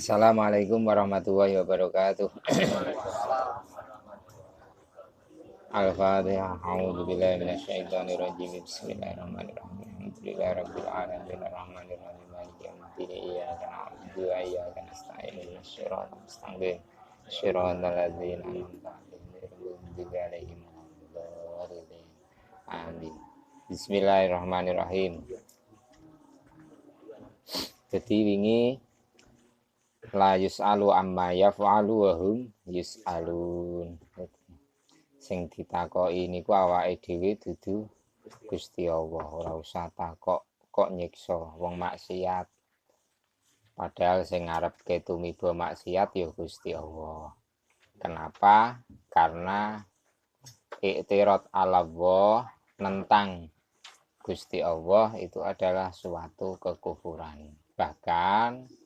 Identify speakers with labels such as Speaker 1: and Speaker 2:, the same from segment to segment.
Speaker 1: Assalamualaikum warahmatullahi wabarakatuh. Al-Fatihah. A'udzubillahi minasyaitonirrajim. Bismillahirrahmanirrahim. Alhamdulillahirabbil alamin arrahmanirrahim maliki yaumiddin. Iyyaka na'budu wa iyyaka nasta'in. Ihdinas siratal mustaqim. Shiratal ladzina an'amta 'alaihim ghairil maghdubi 'alaihim waladdallin. Amin. Bismillahirrahmanirrahim. Jadi wingi la yus'alu amma yaf'alu wa hum yus'alun. Sing ditakoki niku awake dhewe dudu Gusti Allah. Ora usah takok kok nyiksa wong maksiat. Padahal sing ngarepke tumiba maksiat ya Gusti Allah. Kenapa? Karena i'tirad Allah, nentang Gusti Allah itu adalah suatu kekufuran. Bahkan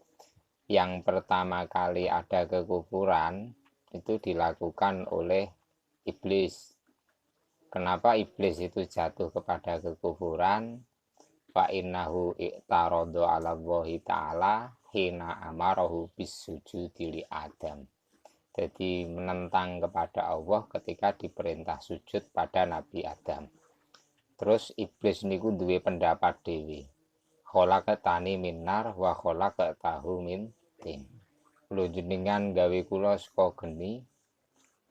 Speaker 1: yang pertama kali ada kekufuran itu dilakukan oleh iblis. Kenapa iblis itu jatuh kepada kekufuran? Fa innahu i'tarada 'ala Allahi ta'ala hina amarahu bisujudi li Adam. Jadi menentang kepada Allah ketika diperintah sujud pada Nabi Adam. Terus iblis niku duwe pendapat dhewe. Khalaqatani minnar wa khalaqatahu min tin. Lho jenengan gawe kula saka geni,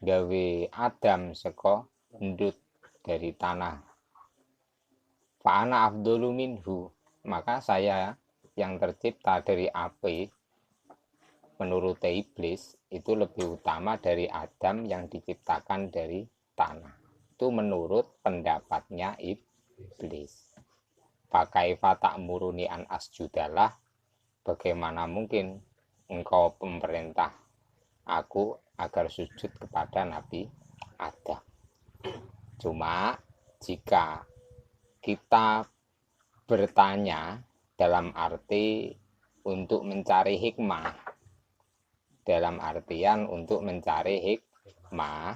Speaker 1: gawe Adam saka endut dari tanah. Fa ana afdalu minhu. Maka saya yang tercipta dari api menurut iblis itu lebih utama dari Adam yang diciptakan dari tanah. Itu menurut pendapatnya iblis. Pakai fatak muruni an asjudalah, bagaimana mungkin engkau pemerintah aku agar sujud kepada Nabi Adam. Cuma jika kita bertanya dalam arti untuk mencari hikmah, dalam artian untuk mencari hikmah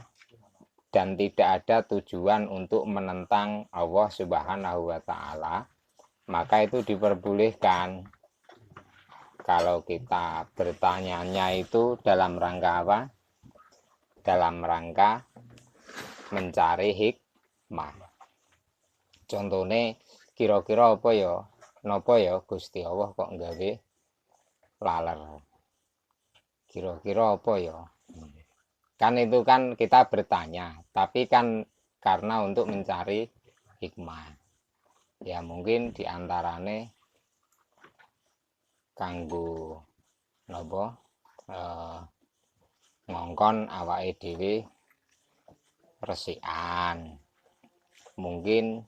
Speaker 1: dan tidak ada tujuan untuk menentang Allah Subhanahu wa Ta'ala, maka itu diperbolehkan. Kalau kita bertanyanya itu dalam rangka apa? Dalam rangka mencari hikmah. Contohnya kira-kira apa ya? Napa ya Gusti Allah kok nggawe laler? Kira-kira apa ya? Kan itu kan kita bertanya, tapi kan karena untuk mencari hikmah. Ya mungkin diantarane kanggo napa ngongkon awake dhewe resikan. Mungkin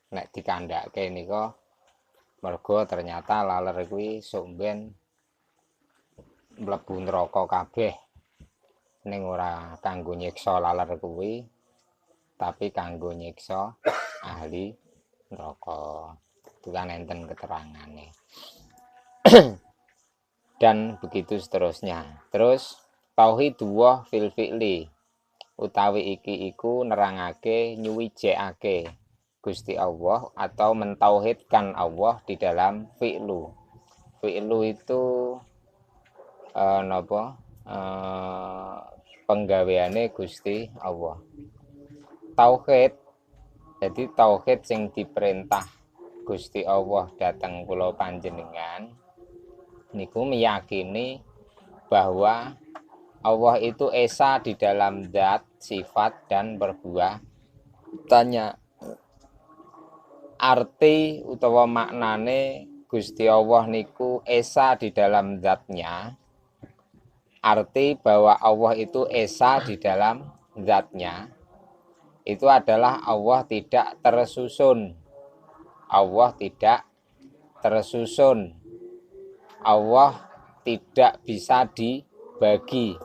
Speaker 1: nek dikandhake nika mergo ternyata laler kuwi sok ben mlebu neraka kabeh. Ning ora kanggo nyiksa laler kuwi, tapi kanggo nyiksa ahli neraka. Itu kan enten keterangane. Dan begitu seterusnya. Terus tauhid dua fil fi'li, utawi iki iku nerangake nyuwijekake Gusti Allah atau mentauhidkan Allah di dalam fi'lu. Fi'lu itu penggaweane Gusti Allah. Tauhid, jadi tauhid sing diperintah Gusti Allah datang kula panjenengan niku meyakini bahwa Allah itu esa di dalam zat, sifat dan perbuatannya. Arti utawa maknane Gusti Allah niku esa di dalam zatnya. Arti bahwa Allah itu esa di dalam zatnya itu adalah Allah tidak tersusun. Allah tidak tersusun. Allah tidak bisa dibagi.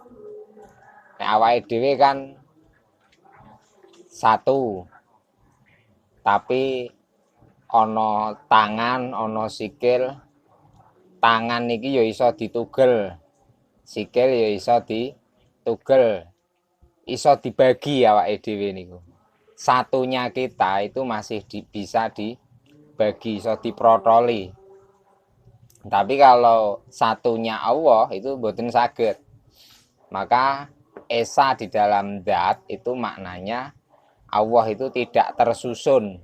Speaker 1: Nah, awake dhewe kan satu. Tapi ana tangan, ana sikil. Tangan niki ya iso ditugel. Sikil ya iso ditugel. Iso dibagi awake dhewe niku. Satunya kita itu masih bisa dibagi, iso diprotoli. Tapi kalau satunya Allah itu boten saged. Maka esa di dalam zat itu maknanya Allah itu tidak tersusun.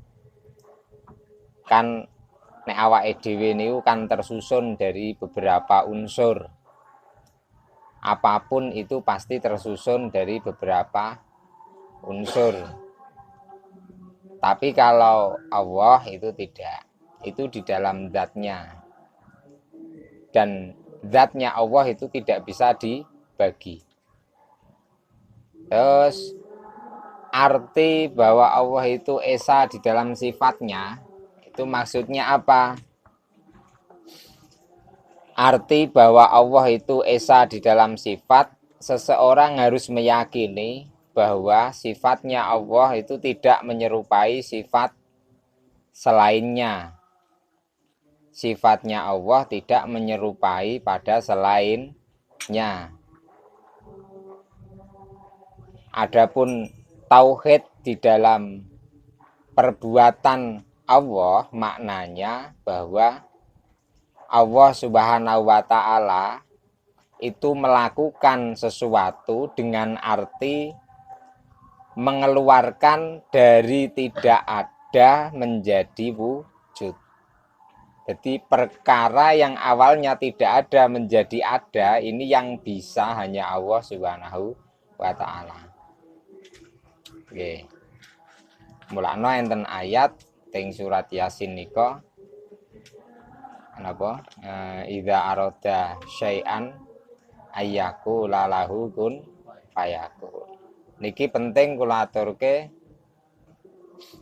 Speaker 1: Kan nek awake dhewe niku kan tersusun dari beberapa unsur. Apapun itu pasti tersusun dari beberapa unsur. Tapi kalau Allah itu tidak. Itu di dalam zatnya. Dan zatnya Allah itu tidak bisa dibagi. Terus arti bahwa Allah itu esa di dalam sifatnya, itu maksudnya apa? Arti bahwa Allah itu esa di dalam sifat, seseorang harus meyakini bahwa sifatnya Allah itu tidak menyerupai sifat selainnya. Sifatnya Allah tidak menyerupai pada selainnya. Adapun tauhid di dalam perbuatan Allah maknanya bahwa Allah Subhanahu wa taala itu melakukan sesuatu dengan arti mengeluarkan dari tidak ada menjadi wujud. Jadi perkara yang awalnya tidak ada menjadi ada, ini yang bisa hanya Allah Subhanahu wa taala. Oke. Mulakno enten ayat teng surat Yasin nika napa idza arada syai'an ayyaku lalahu kun fayakun. Niki penting kula aturke,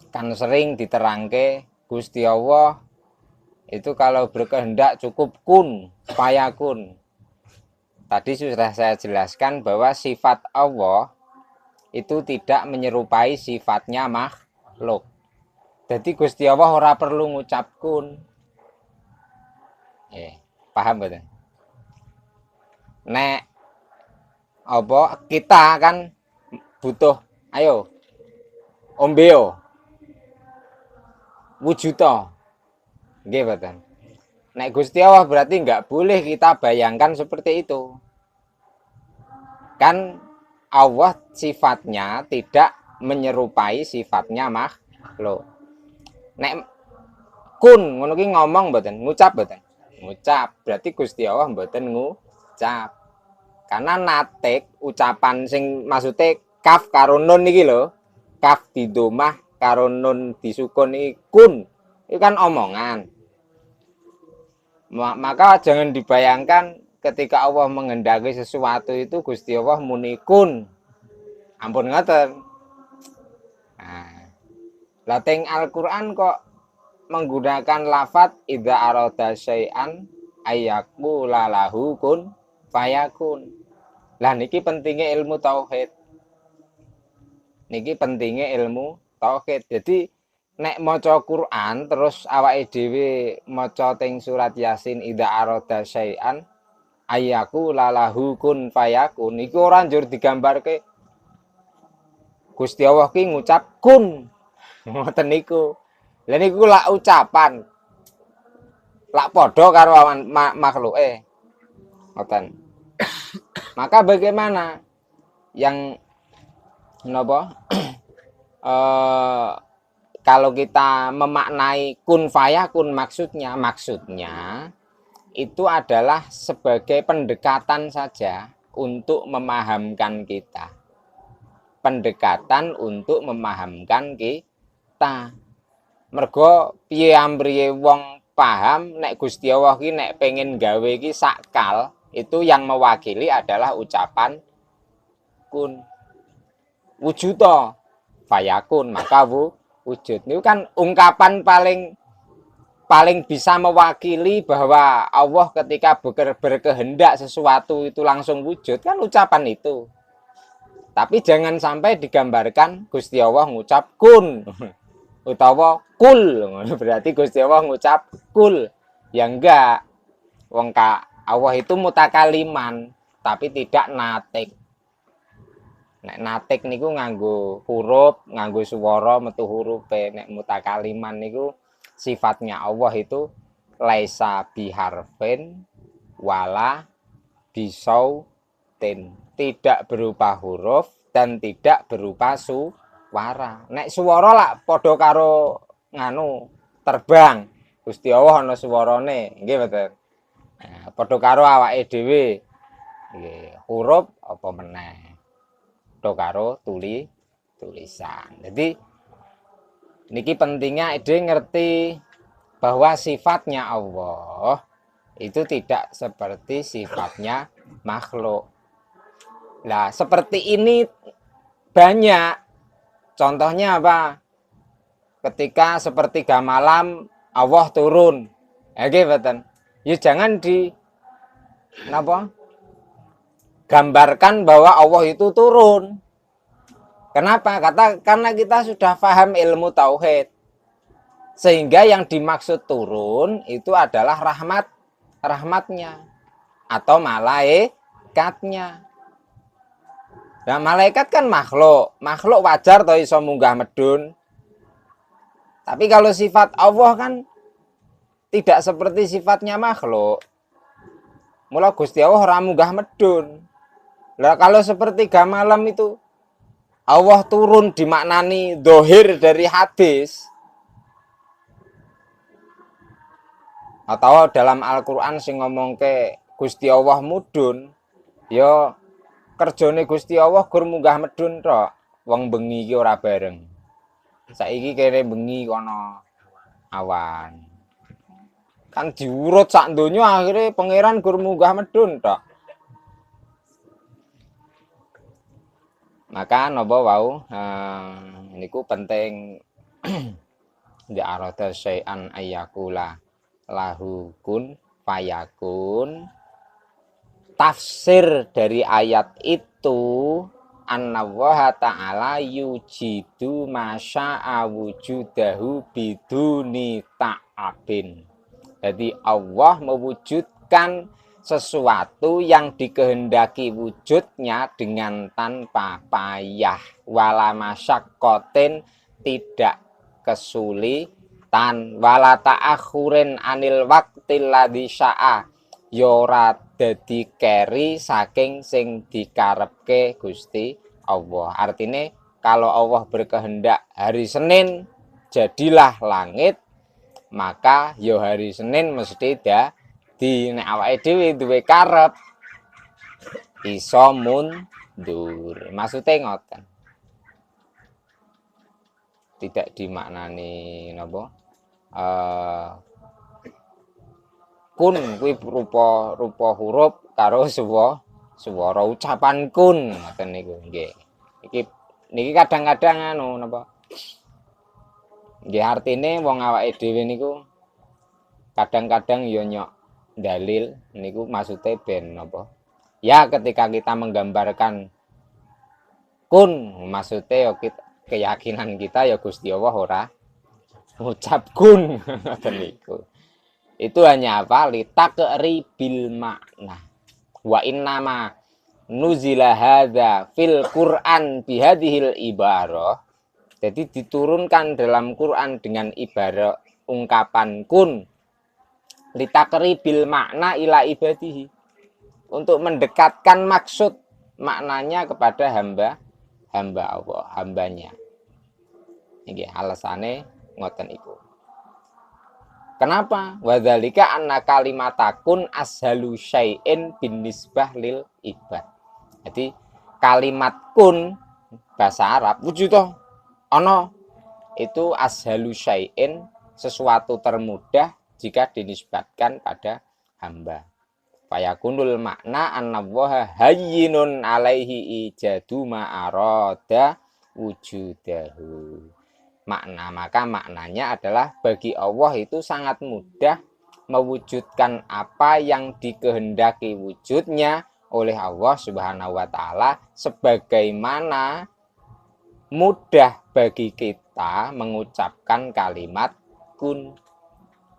Speaker 1: kan sering diterangke Gusti Allah itu kalau berkehendak cukup kun fayakun. Tadi sudah saya jelaskan bahwa sifat Allah itu tidak menyerupai sifatnya makhluk. Jadi Gusti Allah ora perlu ngucap kun. Paham betul? Nek apa kita kan butuh ayo ombeo wujuto nggih betul. Nek Gusti Allah berarti nggak boleh kita bayangkan seperti itu. Kan Allah sifatnya tidak menyerupai sifatnya makhluk. Nek kun ngono ki ngomong mboten, ngucap mboten. Ngucap, berarti Gusti Allah mboten ngucap. Karena natik ucapan sing maksude kaf karo nun niki lho. Kaf di domah karo nun disukun iki kun. Itu kan omongan. Maka jangan dibayangkan ketika Allah menghendaki sesuatu itu Gusti Allah muni kun. Ampun ngoten. Nah, lateng Al-Qur'an kok menggunakan lafaz idza arada syai'an ayyaku lalahu kun fayakun. Lah niki pentingnya ilmu tauhid. Niki pentingnya ilmu tauhid. Jadi nek maca Quran terus awake dhewe maca teng surat Yasin idza arada syai'an ayyaku lalahu kun fayakun niku ora njur digambarke Gusti Allah ki ngucap kun. Ngoten niku. Lah niku lak ucapan. Lak padha karo makhluke. Ngoten. Maka bagaimana yang napa kalau kita memaknai kun fayakun maksudnya itu adalah sebagai pendekatan saja untuk memahamkan kita. Pendekatan untuk memahamkan kita. Mergo piye amriye wong paham nek Gusti Allah ki nek pengen gawe ki sakal, itu yang mewakili adalah ucapan kun. Wujuda fayakun, maka wujud. Ini kan ungkapan paling bisa mewakili bahwa Allah ketika berkehendak sesuatu itu langsung wujud, kan ucapan itu. Tapi jangan sampai digambarkan Gusti Allah ngucap kun utawa kul, berarti Gusti Allah ngucap kul. Ya enggak. Wong Allah itu mutakaliman tapi tidak natik. Nek natik niku nganggo huruf, nganggo swara metu hurufe. Nek mutakaliman niku sifatnya Allah itu laisa biharfin wala bisautin, tidak berupa huruf dan tidak berupa suara. Nek suara lah padha karo nganu terbang. Gusti Allah ana suwarane, nggih mboten. Nah, padha karo awake dhewe. Nggih, huruf apa meneh. Padha karo tulisan. Jadi niki pentingnya ide ngerti bahwa sifatnya Allah itu tidak seperti sifatnya makhluk. Nah, seperti ini banyak. Contohnya apa? Ketika sepertiga malam Allah turun. Ya nggih mboten. Ya jangan gambarkan bahwa Allah itu turun. Kenapa? Karena kita sudah paham ilmu tauhid. Sehingga yang dimaksud turun itu adalah rahmatnya atau malaikatnya. Nah, malaikat kan makhluk wajar toh iso munggah medun. Tapi kalau sifat Allah kan tidak seperti sifatnya makhluk. Mula Gusti Allah ora munggah medun. Lah kalau sepertiga malam itu Allah turun dimaknani dohir dari hadis. Atau dalam Al-Qur'an sing ngomongke Gusti Allah mudun, ya kerjane Gusti Allah gur munggah medun tok. Wong bengi iki ora bareng. Saiki kene bengi kono awan. Kan diurut sak donya akhirnya pangeran gur munggah medun tok. Maka napa wau niku penting ya arada syai'an ayyakula lahu kun fayakun. Tafsir dari ayat itu annallaha ta'ala yujidu masya'a wujudahu biduni ta'abin. Jadi Allah mewujudkan sesuatu yang dikehendaki wujudnya dengan tanpa payah, wala masyaqqatin, tidak kesulitan, wala ta'akhurin anil waqtil ladzi syaa, yora dadi keri saking sing dikarepke Gusti Allah. Artinya kalau Allah berkehendak hari Senin jadilah langit, maka yo hari Senin mesti di nek awake dhewe duwe karep iso mundur. Maksude ngoten. Tidak dimaknani napa? Kun kuwi rupa huruf karo swara ucapan kun ngoten niku nggih. Niki kadang-kadang anu napa? Nggih artine wong awake dhewe niku kadang-kadang yo nyok dalil niku maksude ben napa? Ya ketika kita menggambarkan kun maksude yo keyakinan kita ya Gusti Allah ora ngucap kun ngoten niku. Itu hanya apa? Litakri bil makna. Wa innama nuzila hadza fil Qur'an bihadhil ibarah. Jadi diturunkan dalam Quran dengan ibarat ungkapan kun. Litakri bil makna ila ibadihi. Untuk mendekatkan maksud maknanya kepada hamba Allah, hambanya. Ini alasane ngoten iku. Kenapa? Wadzalika anna kalimatakun ashalu syai'in bin nisbah lil ibad. Jadi kalimat kun bahasa Arab wujud ana itu ashalu syai'in, sesuatu termudah jika dinisbatkan pada hamba. Fayakunul makna annallaha hayyinun alaihi ijadu ma arada wujudahu. Maka maknanya adalah bagi Allah itu sangat mudah mewujudkan apa yang dikehendaki wujudnya oleh Allah Subhanahu wa taala, sebagaimana mudah bagi kita mengucapkan kalimat kun.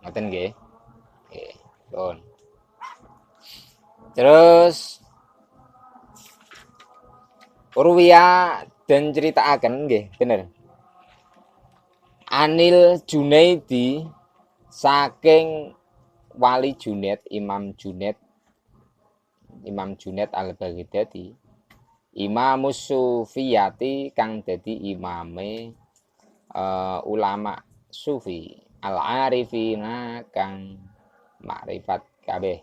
Speaker 1: Ngoten nggih. Nggih, pun. Terus Urwiyah dan ceritakan nggih, bener. Anil Junaidi saking wali Junaid, Imam Junaid Al-Baghdadi, Imamus Sufiyati kang dadi imame ulama sufi, al-arifina kang makrifat kabeh.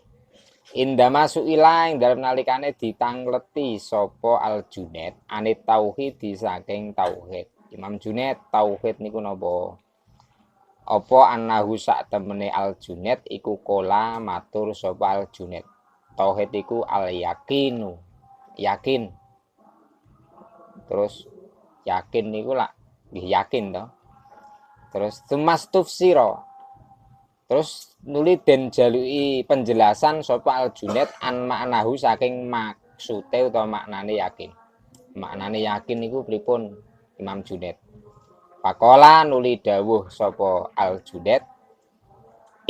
Speaker 1: Indama suila ing dalem nalikane ditangleti sapa Al-Junaid anit tauhid saking tauhid. Imam Junaid tauhid niku napa? Apa annahu sak temene Al-Junaid iku kola matur sapa Al-Junaid. Tauhid iku al-yaqinu, yakin. Terus yakin niku lak nggih yakin to. Terus tumastufsira. Terus nuli den jaluki penjelasan sapa Al-Junaid an maknahu saking maksude utawa maknane yakin. Maknane yakin niku pripun Imam Junaid? Pakola nuli dawuh sapa Al-Junaid,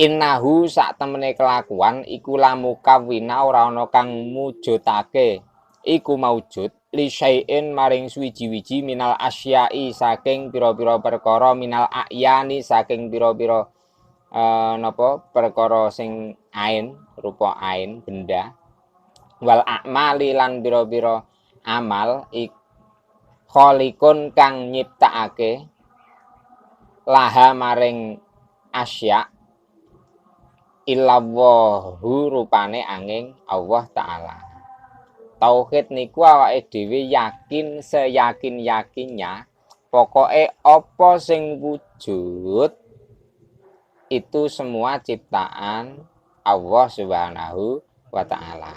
Speaker 1: innahu sak temene kelakuan iku lamukawina ora ana kang mujudake iku maujud li syai'in maring suwiji-wiji minal asyai saking pira-pira perkara minal ayani saking pira-pira perkara sing ain rupa ain benda wal a'mali lan pira-pira amal kholikun kang nyiptakake laha maring asya illallahu rupane angin Allah Ta'ala. Tauhid niku awake dhewe yakin seyakin-yakinnya pokoke apa sing wujud itu semua ciptaan Allah Subhanahu wa Ta'ala.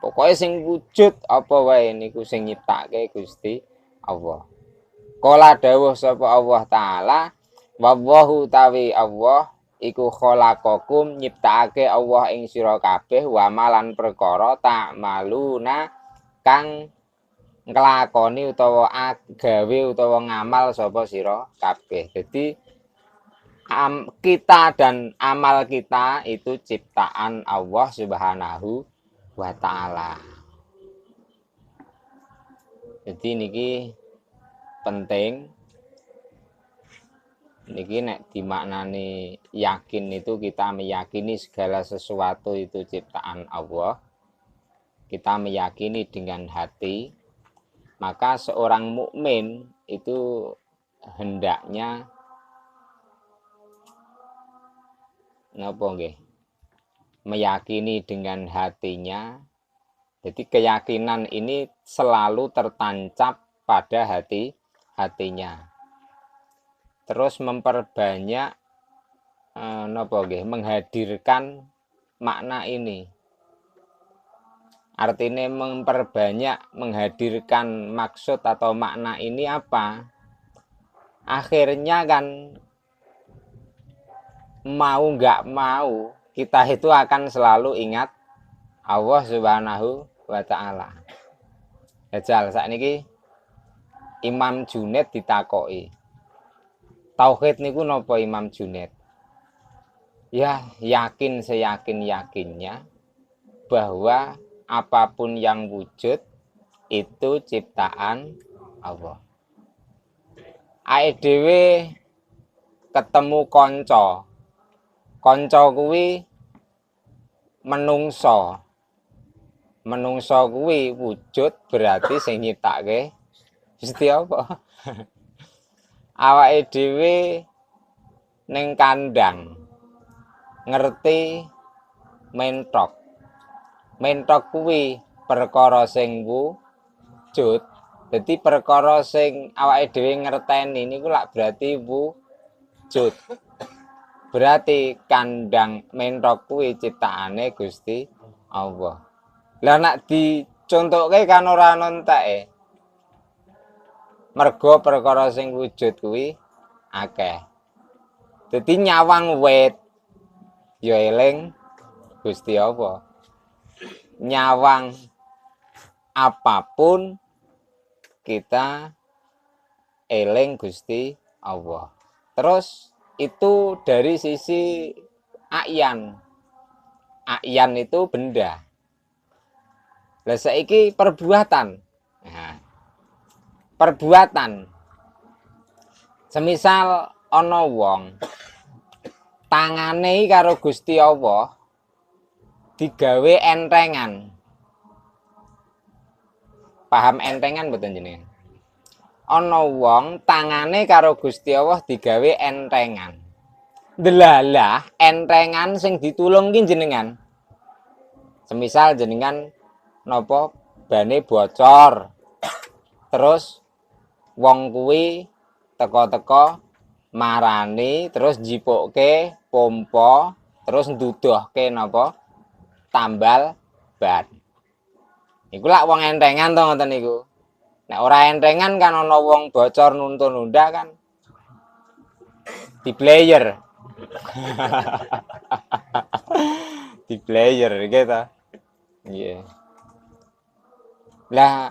Speaker 1: Pokoknya sing wujud apa wae niku sing nyiptake Gusti Allah. Kala dawuh sapa Allah Ta'ala, wallahu tawi Allah iku khalaqakum nyiptakake Allah ing sira kabeh wa malan perkara ta'maluna kang nglakoni utawa gawe utawa ngamal sapa sira kabeh. Dadi kita dan amal kita itu ciptaan Allah Subhanahu wa Ta'ala. Jadi niki penting. Niki nek dimaknani yakin itu kita meyakini segala sesuatu itu ciptaan Allah. Kita meyakini dengan hati. Maka seorang mukmin itu hendaknya napa nggih? Meyakini dengan hatinya. Jadi keyakinan ini selalu tertancap pada hatinya. Terus memperbanyak napa nggih? Menghadirkan makna ini. Artinya memperbanyak menghadirkan maksud atau makna ini apa? Akhirnya kan mau nggak mau kita itu akan selalu ingat Allah Subhanahu wa Ta'ala. Jajal sakniki Imam Junaid ditakoki. Tauhid niku napa Imam Junaid? Ya, yakin seyakin-yakinnya bahwa apapun yang wujud itu ciptaan Allah. Awake dhewe ketemu kanca. Kanca kuwi menungso. Menungso kuwi wujud berarti sing nyiptake Gusti apa? Awake dhewe ning kandang ngerti mentok. Mentok kuwi perkara sing wujud. Dadi perkara sing awake dhewe ngerteni niku lak berarti wujud. Berarti kandang mentok kuwi ciptaane Gusti Allah. Lah nek dicontokke kan ora nonteke. Mergo perkara sing wujud kuwi akeh. Dadi nyawang wit ya eling Gusti Allah. Nyawang apapun kita eling Gusti Allah. Terus itu dari sisi a'yan. A'yan itu benda. Lah saiki perbuatan. Nah, perbuatan. Semisal ana wong tangane karo Gusti Allah digawe entengan. Paham entengan mboten jenengan? Ana wong tangane karo Gusti Allah digawe entengan. Delalah entengan sing ditulung ki jenengan. Semisal jenengan napa bane bocor. Terus wong kuwi teka-teka marani terus jipukke pompa terus nduduhke napa tambal ban. Iku lak wong entengan to ngoten niku. Nek ora entengan kan ana wong bocor nuntun nunda kan di player. Di player gitu. Iya. Lah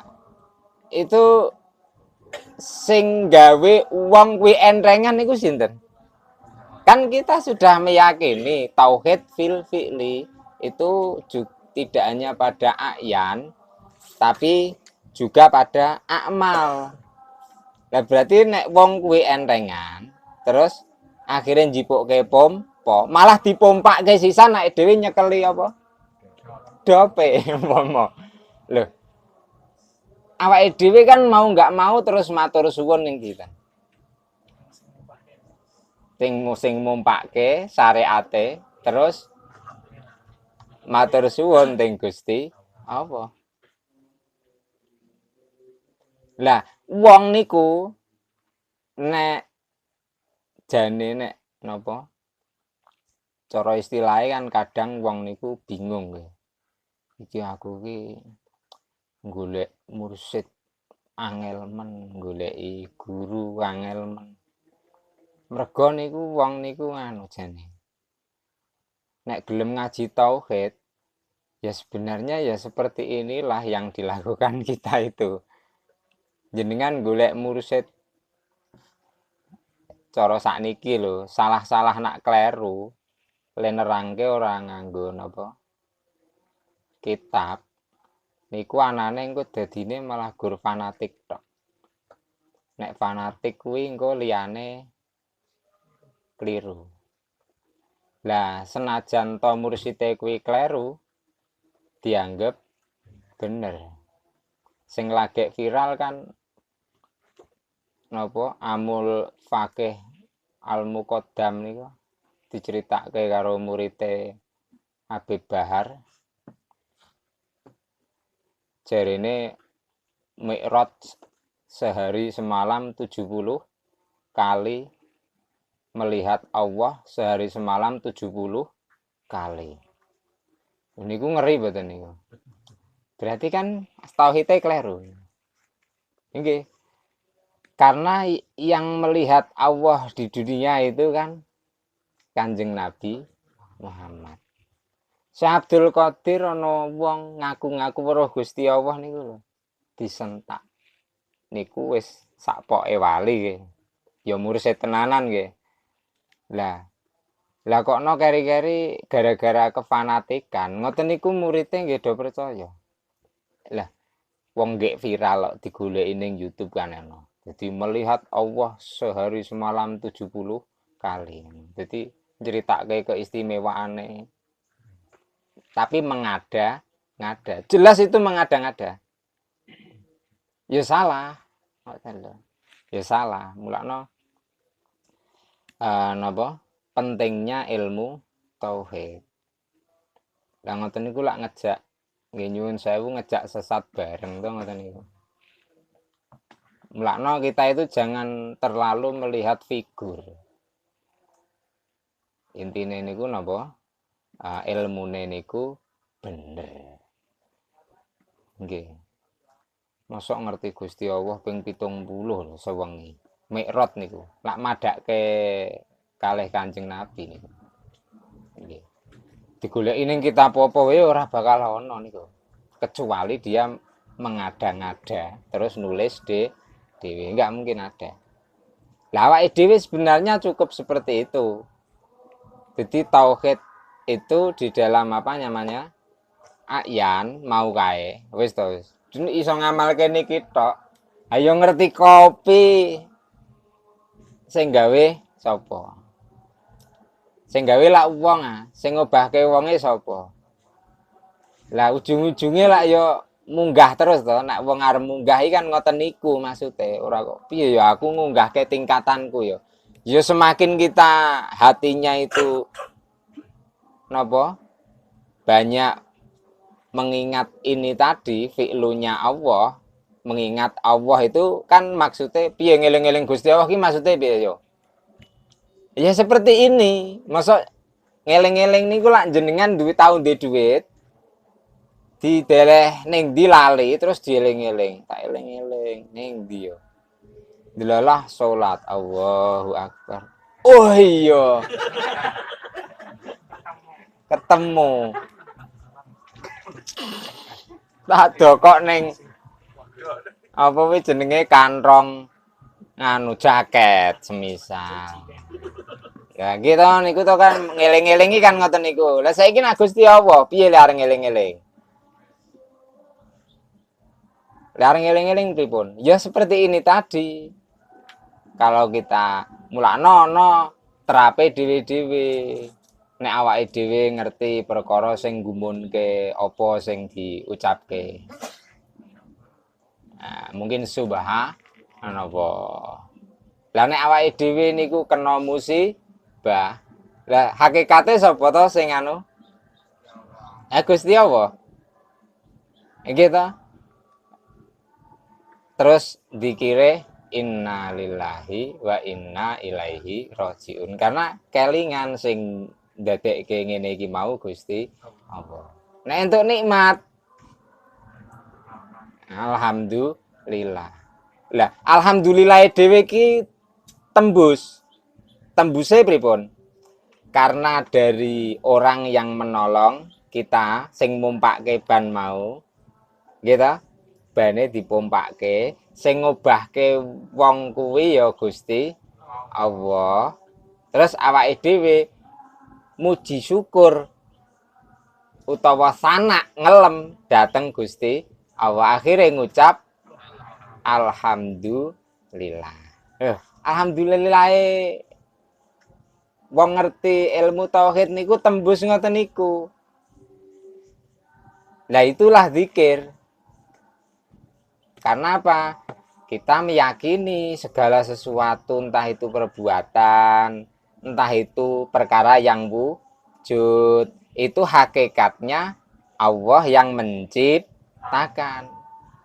Speaker 1: itu sing gawe wong kuwi entrengan niku sinten? Kan kita sudah meyakini tauhid fil fi'li itu tidak hanya pada a'yan tapi juga pada akmal. Lah berarti nek wong kuwi entrengan terus akhirnya njipukke pompa, malah dipompake sisan nek dhewe nyekeli apa? Dope umpama. Loh. Awake dhewe kan mau nggak mau terus matur suwun ning kita. Sing mumpake syariate terus matur suwun teng Gusti apa? Lah wong niku nek jane nek napa? Cara istilahnya kan kadang wong niku bingung nggih. Iki aku ki golek mursyid angel men, goleki guru angel men. Mergo niku wong niku anu jane. Nek gelem ngaji tauhid, ya sebenarnya ya seperti inilah yang dilakukan kita itu. Jenengan golek mursyid cara sakniki lho, salah-salah nak kleru, le nerangke ora nganggo napa? Kitab. Niku anane engko dadine malah gur fanatik tok. Nek fanatik kuwi engko liyane kliru. Lah senajan to mursite kuwi kleru dianggap bener. Sing lagi viral kan napa Amul Faqih Al-Muqaddam niku diceritake karo murite Habib Bahar. Jarene Mi'raj sehari semalam 70 kali melihat Allah sehari semalam 70 kali. Niku ngeri mboten niku. Berarti kan tauhide kleru. Nggih. Karena yang melihat Allah di dunia itu kan Kanjeng Nabi Muhammad. Syekh Abdul Qadir ana wong ngaku-ngaku weruh Gusti Allah niku lho disentak. Niku wis sakpoke wali nggih. Ya mursyid tenanan nggih. Lah kokno keri-keri gara-gara kefanatikan ngoten niku muridé nggih do percaya. Lah wong nggih viral kok digoleki ning YouTube kan ana. Jadi melihat Allah sehari semalam 70 kali. Jadi nceritake keistimewaane. Tapi mengada-ngada. Jelas itu mengada-ngada. Ya salah. Ya salah. Mulakno napa? Pentingnya ilmu tauhid. Lah ngoten niku lak ngejak nggih nyuwun sewu ngejak sesat bareng to ngoten niku. Mulakno kita itu jangan terlalu melihat figur. Intine niku napa? Ilmune niku bener. Nggih. Mosok ngerti Gusti Allah ping 70 lho sewengi. Mi'raj niku. Lak madhakke kalih Kanjeng Nabi niku. Nggih. Digoleki ning kitab apa wae ora bakal ana niku. Kecuali dia mengada-ngada terus nulis dhewe. Enggak mungkin ada. Lah awake dhewe sebenarnya cukup seperti itu. Jadi tauhid itu di dalam apa namanya a'yan mau kae wis to wis iso ngamalke niki tok. Ayo ngerti kopi sing gawe sapa? Sing gawe lak wong sing ngobahke wonge sapa? Lah ujung-ujunge lak yo munggah terus to, nek wong arep munggah iki kan ngoten niku maksude. Ora kok piye ya aku ngunggahke tingkatanku ya. Ya semakin kita hatinya itu napa? Banyak mengingat ini tadi fi'lunya Allah, mengingat Allah itu kan maksudnya piye ngeling-eling Gusti Allah ki maksudnya piye yo? Ya seperti ini. Masa ngeling-eling niku lak jenengan duit tahun di duit dideleh ning ndi lali terus dieling-eling, tak eling-eling ning ndi yo. Dilalah salat Allahu Akbar. Oh iya. Ketemu. Tak dokok ning apa kuwi jenenge kantong nganu jaket semisal. Ya gitu niku to kan ngeling-elingi kan ngoten niku. Lah saiki nek Gusti Allah piye lek arep ngeling-eling? Lek arep ngeling-eling pripun? Ya seperti ini tadi. Kalau kita mulakno terape dhewe-dhewe. Nek awake dhewe ngerti perkara sing gumunke apa sing diucapke. Nah, mungkin subhanallah. Lah nek awake dhewe niku kena musibah. Lah hakikate sapa to sing anu? Gusti Allah. Nggih to? Terus dikire inna lillahi wa inna ilaihi rajiun. Karena kelingan sing ndadekke ngene iki mau Gusti Allah. Nek entuk nikmat alhamdulillah. Lah alhamdulillah dhewe iki tembus. Tembuse pripun? Karena dari orang yang menolong kita sing mumpake ban mau, gitu, bane dipompake, sing ngobahke wong kuwi ya Gusti Allah. Terus awake dhewe muji syukur utawa sanak ngelem dateng Gusti Allah, akhire ngucap alhamdulillah. Alhamdulillah wong ngerti ilmu tauhid niku tembus ngoten niku. Lah itulah zikir. Karena apa? Kita meyakini segala sesuatu, entah itu perbuatan, entah itu perkara yang wujud, itu hakikatnya Allah yang menciptakan.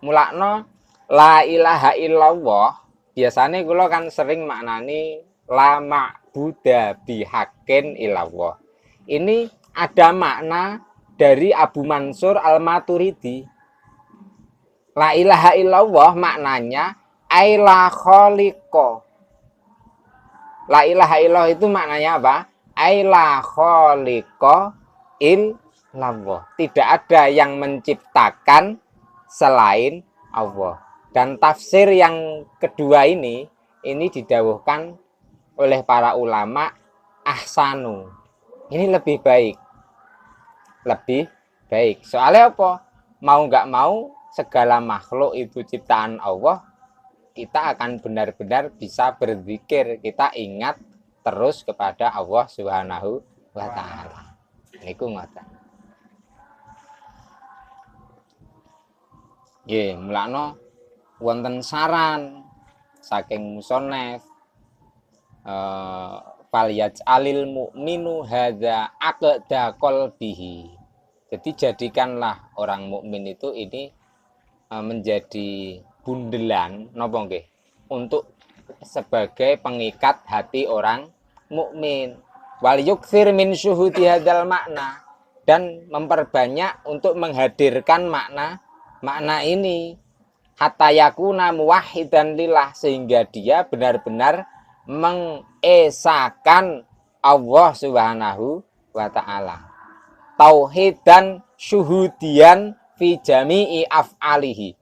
Speaker 1: Mulakno la ilaha illallah, biasanya kula kan sering maknani la ma'buda bihaqqin illallah. Ini ada makna dari Abu Mansur Al-Maturidi. La ilaha illallah maknanya aila khaliqa. La ilaha illallah itu maknanya apa? Aila khaliqa illallah. Tidak ada yang menciptakan selain Allah. Dan tafsir yang kedua ini didawuhkan oleh para ulama ahsanu. Ini lebih baik. Lebih baik. Soalnya apa? Mau nggak mau segala makhluk itu ciptaan Allah, kita akan benar-benar bisa berzikir, kita ingat terus kepada Allah Subhanahu wa taala. Niku ngoten. Nggih, mulakno wonten saran saking musonef falyaj'alil mu'minu hadza aqda qalbihi. Jadi jadikanlah orang mukmin itu ini menjadi bundelan napa nggih untuk sebagai pengikat hati orang mukmin. Wal yukthir min syuhudi hadzal makna, dan memperbanyak untuk menghadirkan makna ini hatta yakuna muwahhidan lillah, sehingga dia benar-benar mengesahkan Allah Subhanahu wa taala. Tauhid dan syuhudian fi jami'i af'alihi,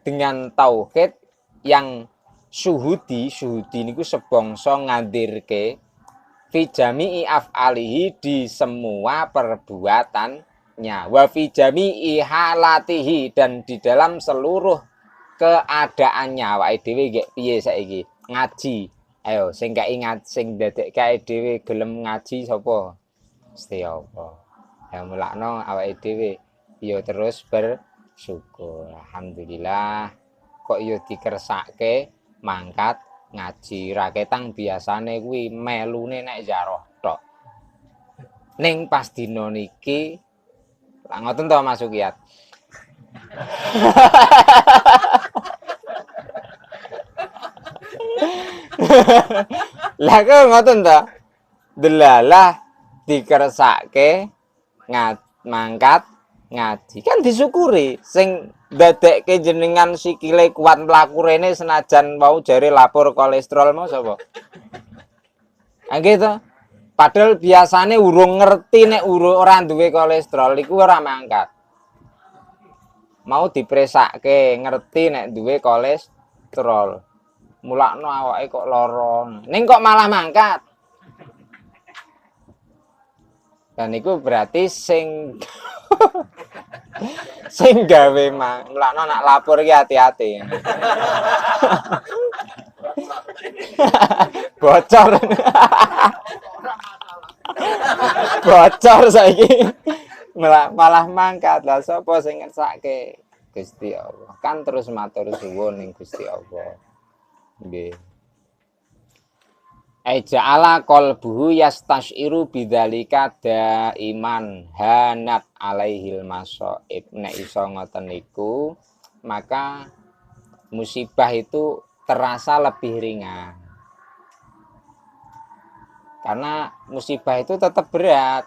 Speaker 1: dengan tauhid yang syuhudi niku sebangsa ngadirke fi jami'i af'alihi, di semua perbuatannya, wa fi jami'i halatihi, dan di dalam seluruh keadaannya. Awake dhewe nggih piye saiki ngaji Ayo sing gak ingat sing dadekke dhewe gelem ngaji sapa? Gusti Allah. Ya mulakno awake dhewe ya terus bersyukur. Alhamdulillah kok ya dikersake mangkat ngaji ra ketang biasane kuwi melune nek ziarah tok. Ning pas dina niki lah ngoten to Mas Sukiyat. Lah kok ngoten to. Delalah dikersake mangkat ngaji kan disyukuri sing ndadekke jenengan sikile kuat mlaku rene senajan mau jare lapor kolesterol mau sapa? Nggih to. Padahal biasane urung ngerti nek ora duwe kolesterol iku ora mangkat. Mau dipresake ngerti nek duwe kolesterol. Mulakno awake kok lara. Ning kok malah mangkat. Dan itu berarti sing sing gawe mulakno nak lapor iki hati-hati. Bocor. Bocor saiki. Malah mangkat. Lah sapa sing ngersake? Gusti Allah. Kan terus matur suwun ning Gusti Allah. Nggih. Ja'ala qalbuhu yastasyiru bidzalika daiman hanat alaihil masaib. Nek iso ngoten niku, maka musibah itu terasa lebih ringan. Karena musibah itu tetap berat.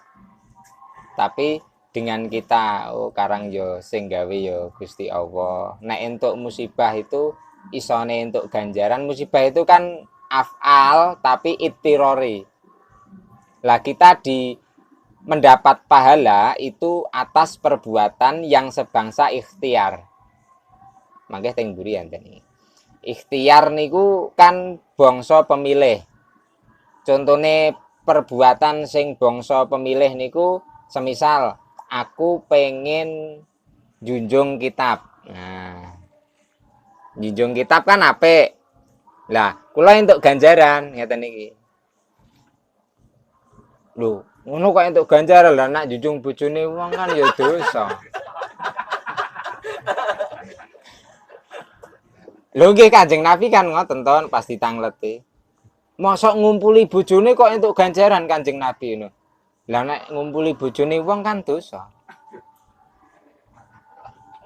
Speaker 1: Tapi dengan kita karang yo sing gawe yo Gusti Allah. Nek entuk musibah itu isone entuk ganjaran. Musibah itu kan af'al tapi ittirori. Lah kita mendapat pahala itu atas perbuatan yang sebangsa ikhtiar. Mangke teng mburi enten iki. Ikhtiar niku kan bangsa pemilih. Contone perbuatan sing bangsa pemilih niku semisal aku pengen junjung kitab. Nah, junjung kitab kan apik. Lah, kula entuk ganjaran ngeten iki. Lho, ngono kok entuk ganjaran lah nak junjung bojone wong kan ya dosa. Lho nggih Kanjeng Nabi kan ngoten to pas ditangleti. Mosok ngumpuli bojone kok entuk ganjaran Kanjeng Nabi ngono. Lah nek ngumpuli bojone wong kan dosa.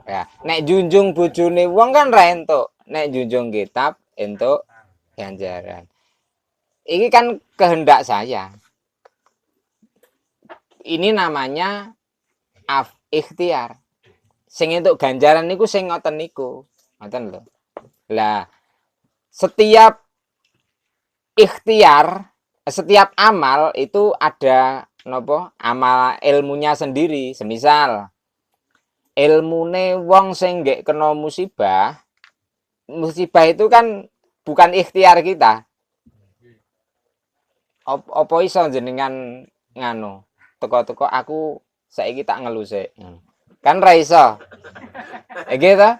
Speaker 1: Ya, nek junjung bojone wong kan ra entuk, nek junjung kitab entuk ganjaran. Ini kan kehendak saya. Ini namanya ikhtiar. Sing entuk ganjaran niku sing ngoten niku. Ngoten lho. Lah setiap ikhtiar, setiap amal itu ada napa? Amal ilmunya sendiri. Semisal ilmune wong sing nggih kena musibah, musibah itu kan bukan ikhtiar kita. Apa iso jenengan nganu teko-teko aku saiki tak ngelu sik. Kan ra iso. Nggih ta?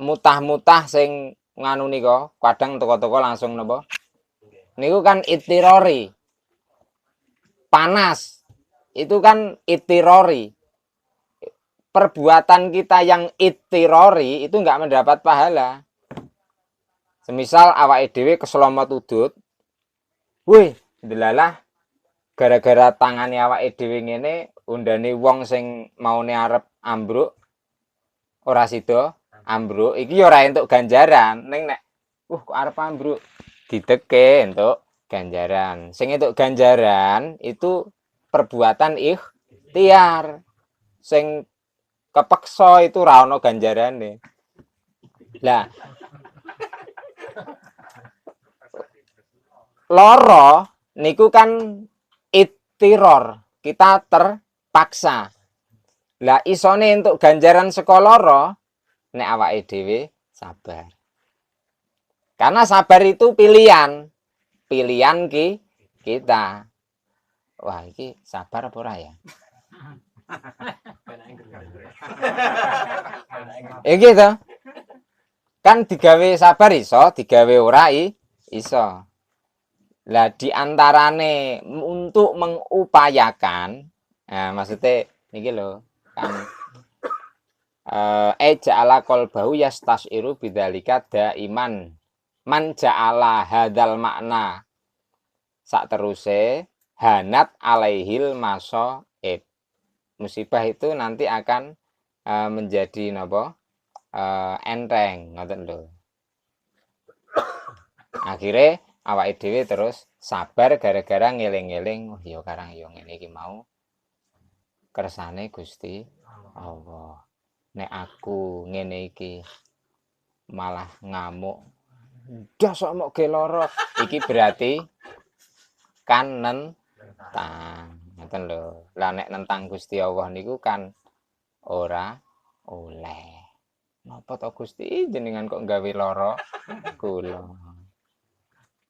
Speaker 1: Mutah sing nganu nika kadang teko-teko langsung napa? Niku kan ittirori. Panas. Itu kan ittirori. Perbuatan kita yang ittirori itu enggak mendapat pahala. Semisal awake dhewe keslomot udut. Wih, delalah gara-gara tangane awake dhewe ngene undane wong sing maune arep ambruk ora sida ambruk iki ya ora entuk ganjaran ning nek kok arep ambruk dideke entuk ganjaran. Sing entuk ganjaran itu perbuatan ikhtiar. Sing kepeksa itu ra ono ganjarane. Lah loro niku kan ittiror, kita terpaksa. Lah isone entuk ganjaran saka loro nek awake dhewe sabar. Karena sabar itu pilihan. Pilihan kita. Wah, iki sabar apa ora ya? Iki to. Kan digawe sabar iso, digawe ora iso. Lah diantarane untuk mengupayakan, nah maksudnya niki lho, kan ja'ala qalbahu yastas'iru bidzalika daiman man ja'ala hadzal makna sak teruse hanat alaihil masoib. Musibah itu nanti akan menjadi napa enteng ngoten lho. Akhire awake dhewe terus sabar gara-gara ngeling-eling oh ya karang ya ngene iki mau kersane Gusti Allah. Nek aku ngene iki malah ngamuk. Dah sok mok ge lara. Iki berarti kan nentang. Ngoten lho. Lah nek nentang Gusti Allah niku kan ora oleh. Napa to Gusti jenengan kok gawe lara kula.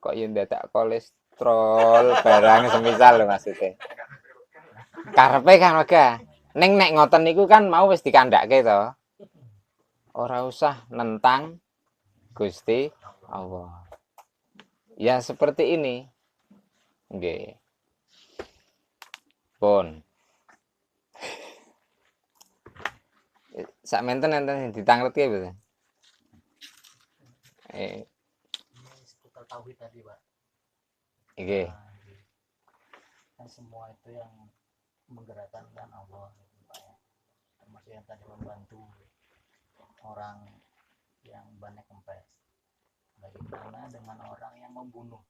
Speaker 1: Kok yo ndadak kolesterol barang semisal lho maksudnya. Karepe kan wegah. Ning nek ngoten niku kan mau wis dikandhake to. Ora usah nentang Gusti Allah. Ya seperti ini. Nggih. Pun. Sak menten enten ditanglet ya betul.
Speaker 2: Seputar tauhid tadi, Pak.
Speaker 1: Nggih.
Speaker 2: Kan semua itu yang menggerakkan kan Allah, Pak ya. Termasuk yang tadi membantu orang yang banyak kempes. Bagaimana dengan orang yang membunuh?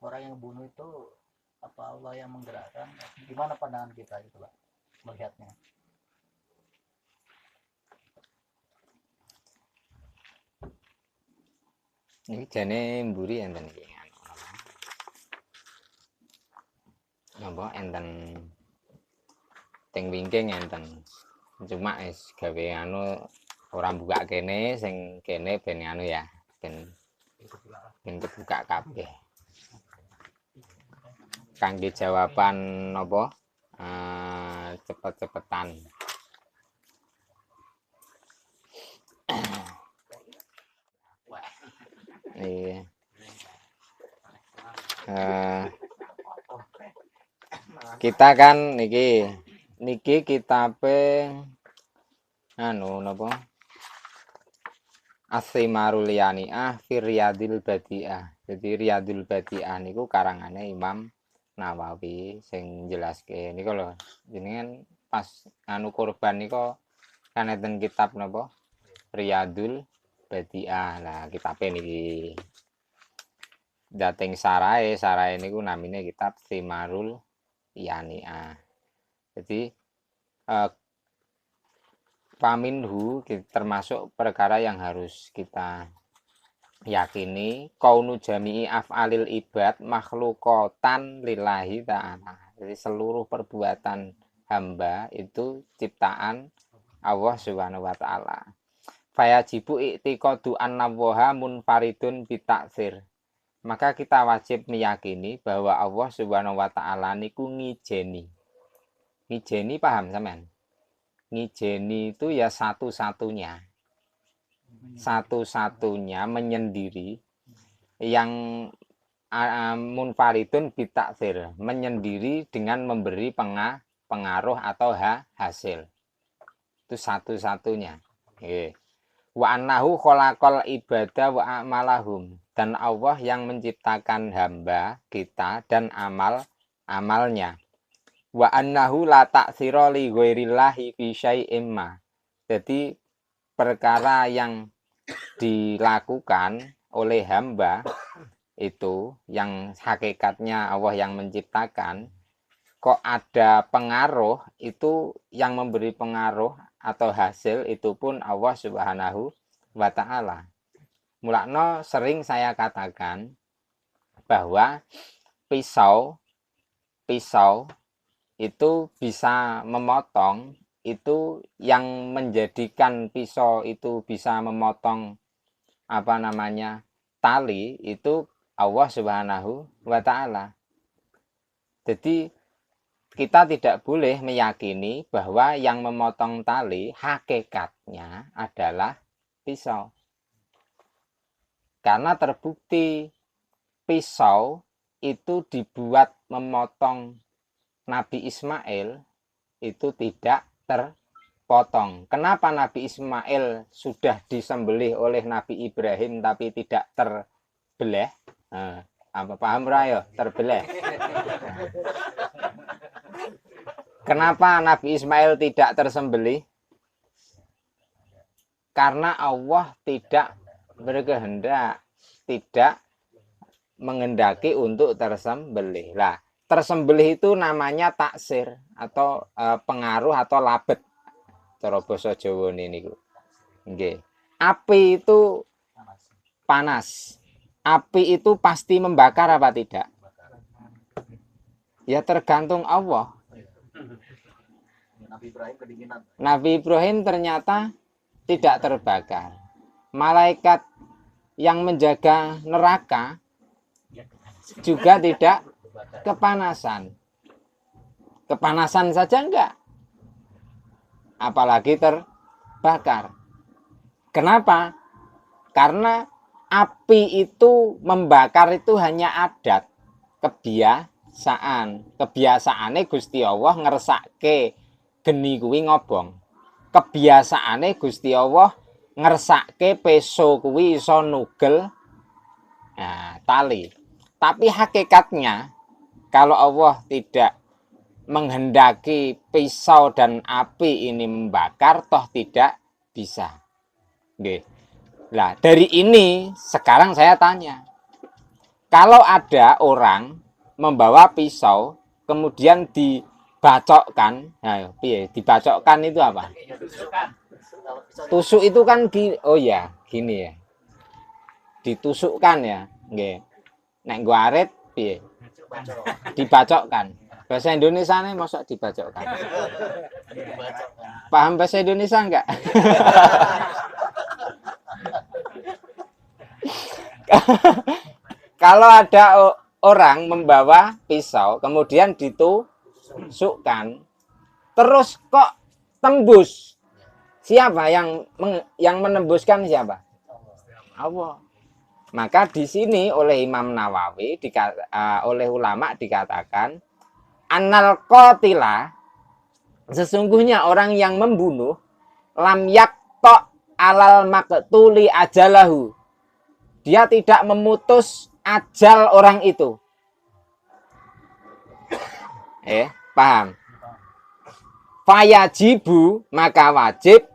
Speaker 2: Orang yang bunuh itu apa Allah yang menggerakkan? Gimana pandangan kita gitu, Pak, melihatnya?
Speaker 1: Iki jane mburi enten iki. Napa enten teng wingking enten. Cuma wis gawe anu ora buka kene sing kene ben anu ya, ben kebuka kabeh. Kangge jawaban napa? Cepet-cepetan. Iya. Kita kan niki kitabe anu napa? As-Simarul Yani'ah fi Riyadil Badi'ah. Jadi Riyadul Badi'ah niku karangane Imam Nawawi sing jelaske niku lho. Jenengan pas anu kurban niku kan enten kitab napa? Riyadul Badi'ah. Lah kitabe niki. Dateng sarae niku namine kitab Simarul Yani'ah. Jadi paminhu termasuk perkara yang harus kita yakini kaunu jami'i af'alil ibad makhluqatan lillahi ta'ala. Jadi seluruh perbuatan hamba itu ciptaan Allah Subhanahu wa taala. Fayajibu i'tiqadu annallaha munfaridun bitaksir. Maka kita wajib meyakini bahwa Allah Subhanahu wa taala niku ngijeni. Ngijeni paham sampean? Ngijeni itu ya satu-satunya menyendiri yang munfaridun bitaksir, menyendiri dengan memberi pengaruh atau hasil. Itu satu-satunya. Wa annahu khalaqal ibada wa amalahum, dan Allah yang menciptakan hamba kita dan amalnya. Wa annahu la ta'sira li ghairillahi fi syai'im ma. Jadi perkara yang dilakukan oleh hamba itu yang hakikatnya Allah yang menciptakan, kok ada pengaruh, itu yang memberi pengaruh atau hasil itu pun Allah Subhanahu wa taala. Mulakno sering saya katakan bahwa pisau itu bisa memotong, itu yang menjadikan pisau itu bisa memotong tali itu Allah Subhanahu wa taala. Jadi kita tidak boleh meyakini bahwa yang memotong tali hakikatnya adalah pisau. Karena terbukti pisau itu dibuat memotong Nabi Ismail itu tidak terpotong. Kenapa Nabi Ismail sudah disembelih oleh Nabi Ibrahim tapi tidak terbelah? Nah, apa paham rayo? Terbelah. Nah. Kenapa Nabi Ismail tidak tersembelih? Karena Allah tidak berkehendak, tidak menghendaki untuk tersembelih. Lah, tersembelih itu namanya taksir atau pengaruh atau labet. Cara basa Jawa niku. Nggih. Api itu panas. Api itu pasti membakar apa tidak? Ya tergantung Allah.
Speaker 2: Nabi Ibrahim kedinginan.
Speaker 1: Nabi Ibrahim ternyata tidak terbakar. Malaikat yang menjaga neraka juga tidak kepanasan. Kepanasan saja enggak. Apalagi terbakar. Kenapa? Karena api itu membakar itu hanya adat, kebiasaan. Kebiasaane Gusti Allah ngersake geni kuwi ngobong. Kebiasaane Gusti Allah ngersake peso kuwi iso nugel tali. Tapi hakikatnya kalau Allah tidak menghendaki pisau dan api ini membakar, toh tidak bisa. Nggih. Nah, dari ini sekarang saya tanya. Kalau ada orang membawa pisau kemudian dibacokkan, nah, dibacokkan itu apa? Tusuk itu kan oh ya, gini ya. Ditusukkan ya, nggih. Nek nggo arit piye? Dibacokkan. Bahasa Indonesia nih mosok dibacokkan. Paham bahasa Indonesia enggak? Kalau ada orang membawa pisau kemudian ditusukkan terus kok tembus. Siapa yang menembuskan siapa? Allah. Maka di sini oleh Imam Nawawi oleh ulama dikatakan annal qatila, sesungguhnya orang yang membunuh lam yaqta alal maqtuli ajalahu, dia tidak memutus ajal orang itu. Paham? Fayajibu, maka wajib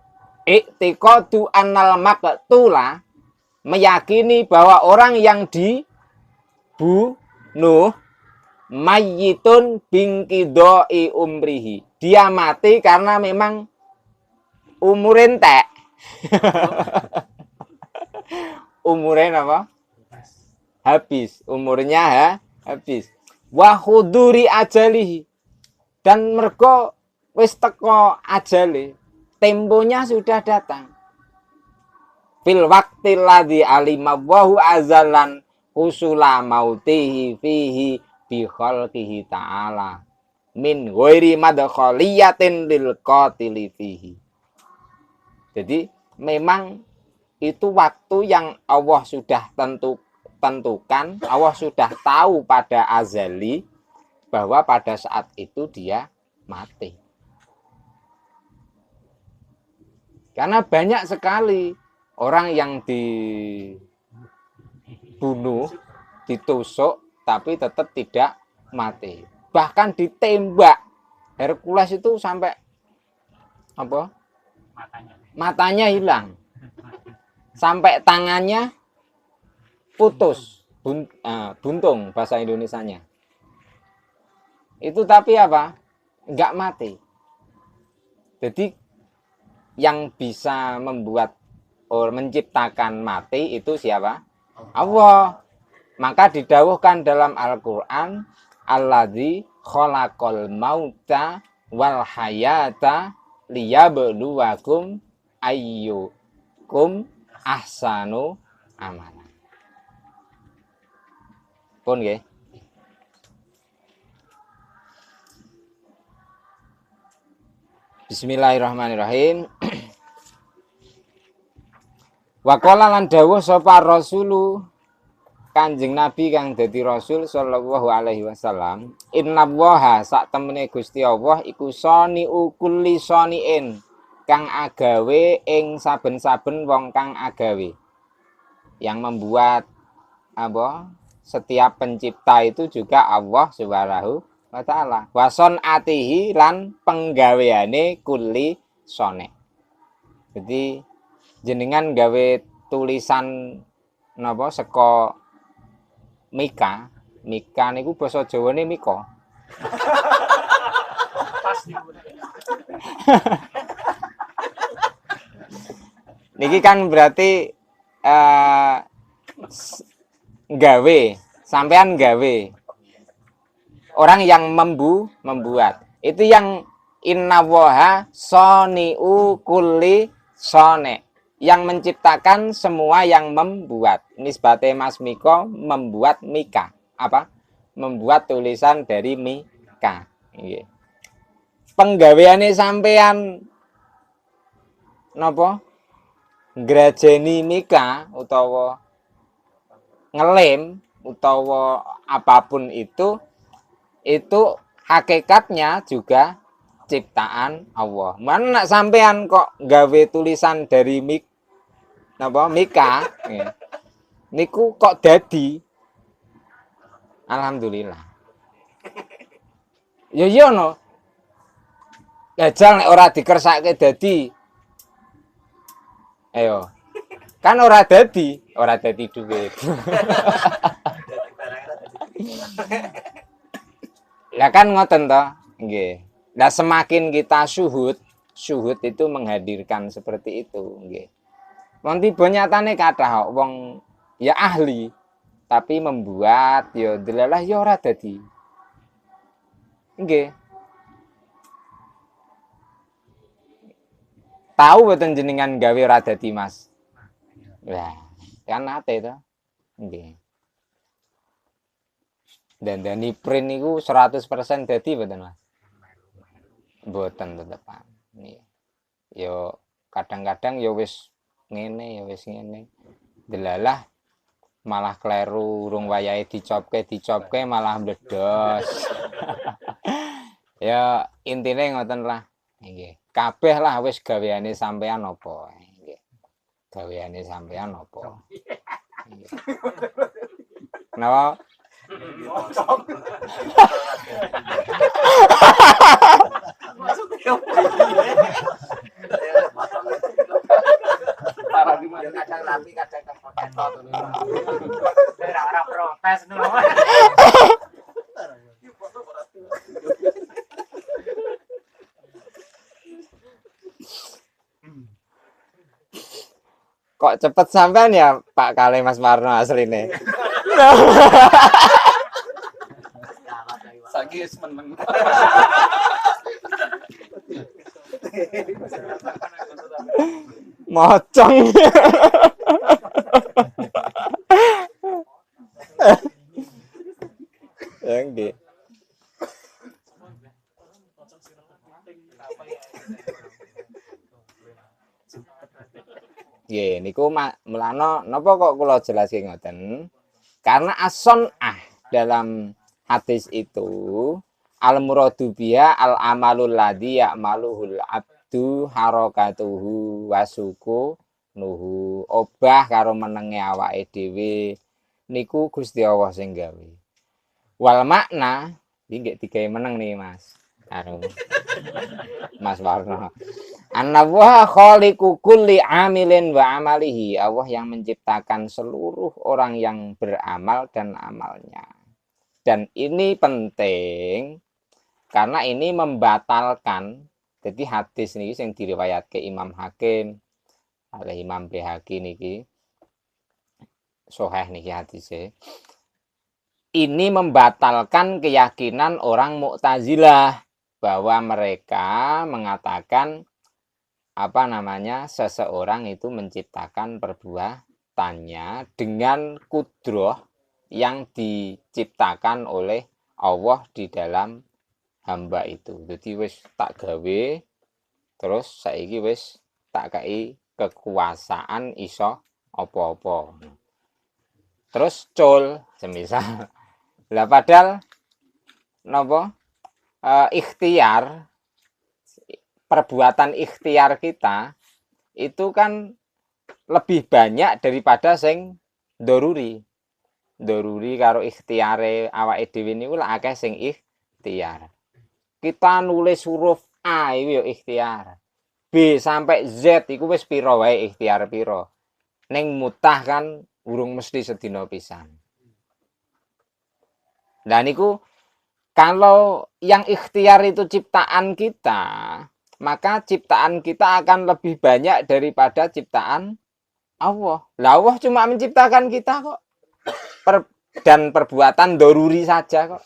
Speaker 1: i'tiqadu annal maqtula, meyakini bahwa orang yang dibunuh mayyitun bingkidoi umrihi, dia mati karena memang umur entek. Umurnya apa? Habis. Umurnya habis. Wa khuduri ajalihi, dan mergo wis teko ajale, temponya sudah datang. Fil waqtil ladzi alima wahu azalan husula mautihi fihi bi khalqihi ta'ala min ghairi madkhaliyatin lil qatili fihi. Jadi memang itu waktu yang Allah sudah tentukan, Allah sudah tahu pada azali bahwa pada saat itu dia mati. Karena banyak sekali orang yang dibunuh, ditusuk, tapi tetap tidak mati. Bahkan ditembak. Hercules itu sampai apa? Matanya hilang. Sampai tangannya putus. Buntung bahasa Indonesianya. Itu tapi apa? Enggak mati. Jadi yang bisa membuat menciptakan mati itu siapa? Allah. Maka didawuhkan dalam Al-Qur'an, alladzi khalaqal mauta wal hayata liyabluwakum ayyukum ahsanu amala. Pun nggih. Bismillahirrahmanirrahim. Waqala lan dawuh sapa rasulu Kanjeng Nabi kang dadi Rasul sallallahu alaihi wasallam, innallaha sak temene Gusti Allah iku soni'u kulli soni'in kang agawe ing saben-saben wong kang agawe. Yang membuat apa? Setiap pencipta itu juga Allah Subhanahu wa taala. Wason atihi lan penggaweane kulli sone. Jadi jenengan gawe tulisan napa saka Mika, Mika niku basa Jawane Mika.
Speaker 2: Pas di
Speaker 1: Niki kan berarti gawe, sampean gawe. Orang yang membuat. Itu yang innallaha soni'u kulli sone. Yang menciptakan semua yang membuat. Nisbate Mas Miko membuat Mika. Apa? Membuat tulisan dari Mika. Nggih. Penggaweane sampean napa? Grajeni Mika utawa ngelem utawa apapun itu hakikatnya juga ciptaan Allah. Mana sampean kok gawe tulisan dari Mika, niku kok dadi. Alhamdulillah. Ya iya no. Gajal nek ora dikersake dadi. Ayo. Kan ora dadi duit. Lah kan ngoten to, nggih. Lah semakin kita syuhud itu menghadirkan seperti itu, nggih. Wong tiba nyatane kathah wong ya ahli, tapi membuat ya delalah ya ora dadi. Nggih. Tahu boten jenengan gawe ora dadi, Mas? Lah, kan ate to. Nggih. Dandani print niku 100% dadi boten, Mas? Mboten tetepan. Nggih. Yo kadang-kadang yo wis ngene. Delalah malah kleru urung wayahe dicopke malah mledos. Ya intine ngoten lah. Nggih. Kabeh lah wis gaweane sampean apa. Nggih. Gaweane sampean apa. Nggih. Napa?
Speaker 2: kadang rapi kadang kepoten. Ora protes dulu.
Speaker 1: Kok cepet sampean ya Pak Kale Mas Marno asline.
Speaker 2: Saiki wis meneng.
Speaker 1: Mocong. Nggih. Nggih, niku mulana napa kok kula jelaske ngoten? Karena dalam hadis itu al-muradu biha al-amalul ladzi ya'maluhul abdu harakatuhu wasuku nuhu obah karo menenge awake dhewe niku Gusti Allah sing gawe. Wal makna iki nggih digawe meneng nih Mas. Karo Mas Warno. Annallaha khaliqu kulli amilin wa amalihi. Allah yang menciptakan seluruh orang yang beramal dan amalnya. Dan ini penting karena ini membatalkan. Jadi hadis niki sing diriwayatke Imam Hakim oleh Imam Baihaqi niki sahih niki hadise. Ini membatalkan keyakinan orang Mu'tazilah bahwa mereka mengatakan seseorang itu menciptakan perbuatannya dengan kudroh yang diciptakan oleh Allah di dalam hamba itu. Jadi wis tak gawe terus saiki wis tak kai kekuasaan iso apa-apa. Terus cul semisal. Lah padahal napa ikhtiar, perbuatan ikhtiar kita itu kan lebih banyak daripada sing doruri. Doruri karo ikhtiare awake dhewe niku lak akeh sing ikhtiar. Kita nulis huruf A iku ya ikhtiar. B sampai Z iku wis pira wae ikhtiar pira. Ning mutah kan urung mesti sedina pisan. Nah niku kalau yang ikhtiar itu ciptaan kita, maka ciptaan kita akan lebih banyak daripada ciptaan Allah. Lah Allah cuma menciptakan kita kok. Dan perbuatan doruri saja kok.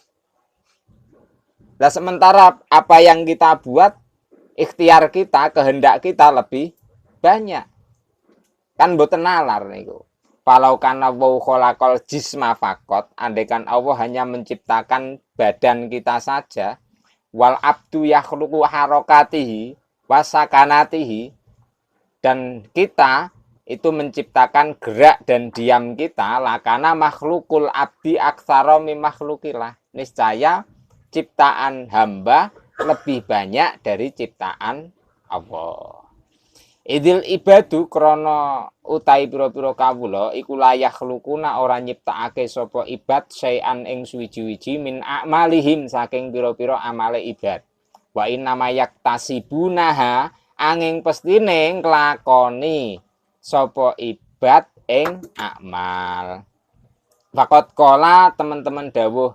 Speaker 1: Nah sementara apa yang kita buat, ikhtiar kita, kehendak kita lebih banyak. Kan boten nalar niku. Falau kana wa khalaqal jisma faqat, andaikan Allah hanya menciptakan badan kita saja, wal abdu yakhluqu harakatihi wasakanatihi, dan kita itu menciptakan gerak dan diam kita, lakana makhlukul abdi aktsara mim makhlukillah. Niscaya ciptaan hamba lebih banyak dari ciptaan Allah. Idil ibadu krana utahi pira-pira kawula iku layak lukuna ora nyiptakake sapa ibad sayan ing suwiji-wiji min amalihim saking pira-pira amale ibad. Wa inna mayak tasibunaha angin pestine nglakoni sapa ibad ing amal. Faqat qala teman-teman dawuh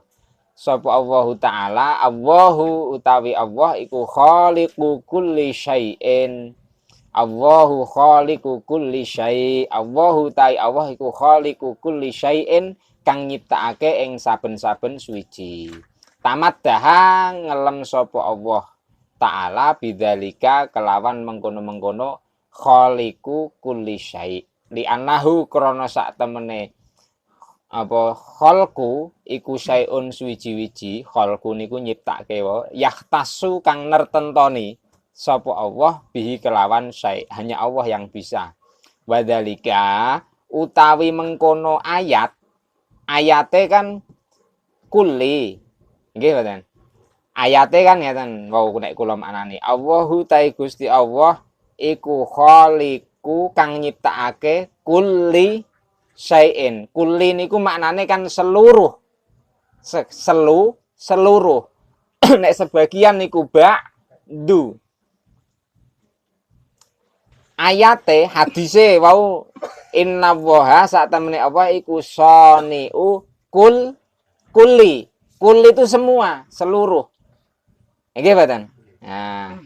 Speaker 1: sapa Allahu taala, Allahu utawi Allah iku khaliqu kulli syai'in. Allahu khaliqu kulli syai'. Allahu ta'i Allah iku khaliqu kulli syai'in kang nyiptakake ing saben-saben suwiji. Tamat daha ngelem sapa Allah taala bidzalika kelawan mengkono-mengkono khaliqu kulli syai'. Li annahu krana sak temene apa khalqu iku syai'un suwiji-wiji, khalqu niku nyiptake wae, yahtasu kang nertentoni sapa Allah bihi kelawan syai', hanya Allah yang bisa. Wadzalika utawi mengkono ayat, ayate kan kulli. Nggih mboten. Ayate kan ngeten wau nek kula maknani. Allahu ta'i Gusti Allah iku khaliqu kang nyiptakake kulli syai'in. Kulli niku maknane kan seluruh. Seluruh. Nek sebagian niku ba'du. Ayate hadise wau inna woha saat temene apa iku soniu kulli. Kulli itu semua, seluruh. Nggih mboten? Nah.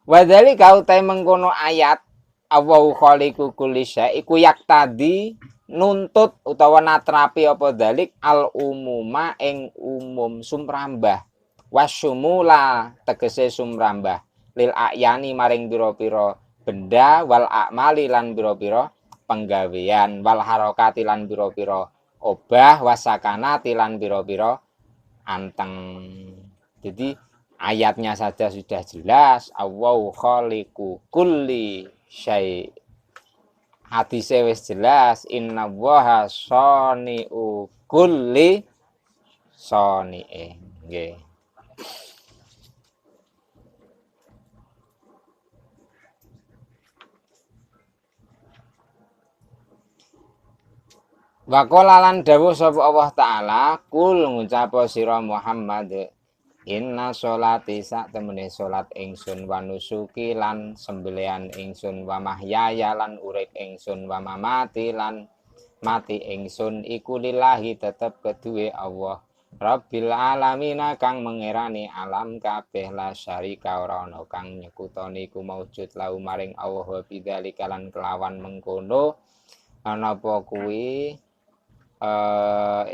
Speaker 1: Wadali kau ta mengkono ayat Allahu khaliqu kulli syai iku yaktadi nuntut utawa natrapi apa dalik al umuma ing umum sumrambah. Wasyumula tegese sumrambah lil ayani maring pira-pira benda wal a'mali lan pira-pira penggawean wal harakati lan pira-pira obah wasakanati lan pira-pira anteng. Jadi ayatnya saja sudah jelas, Allahu khaliqu kulli syai'. Hadise wis jelas, inna waha soni'u kulli soni'e. Nggih. Wa qala lan dawuh sapa Allah taala, kul ngucap sira Muhammad, inna sholati sak temene salat ingsun wa nusuki lan sembelihan ingsun wa mahyaya lan urip ingsun wa mamati lan mati ingsun iku lillahi tetep keduwe Allah Rabbil alamin kang mengerani alam kabeh la syarika ora ana kang nyekutoni ku maujud lahu maring Allah bidzalika lan kelawan mengkono napa kuwi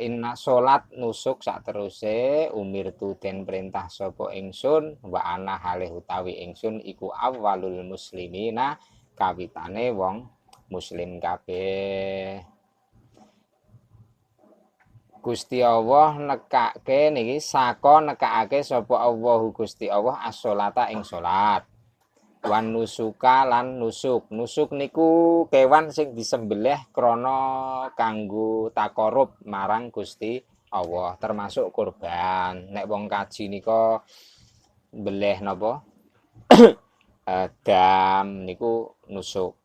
Speaker 1: inna sholat nusuk sak teruse umirtu den perintah sapa ingsun wa ana halih utawi ingsun iku awwalul muslimina kawitane wong muslim kabeh. Gusti Allah nekake niki saka nekake sapa Allahu Gusti Allah as-sholata ing salat. wan nusuka lan nusuk. Nusuk niku kewan sing disembelih krana kanggo takarub marang Gusti Allah, termasuk kurban. Nek wong kaji nika mbelih napa? Dam niku nusuk.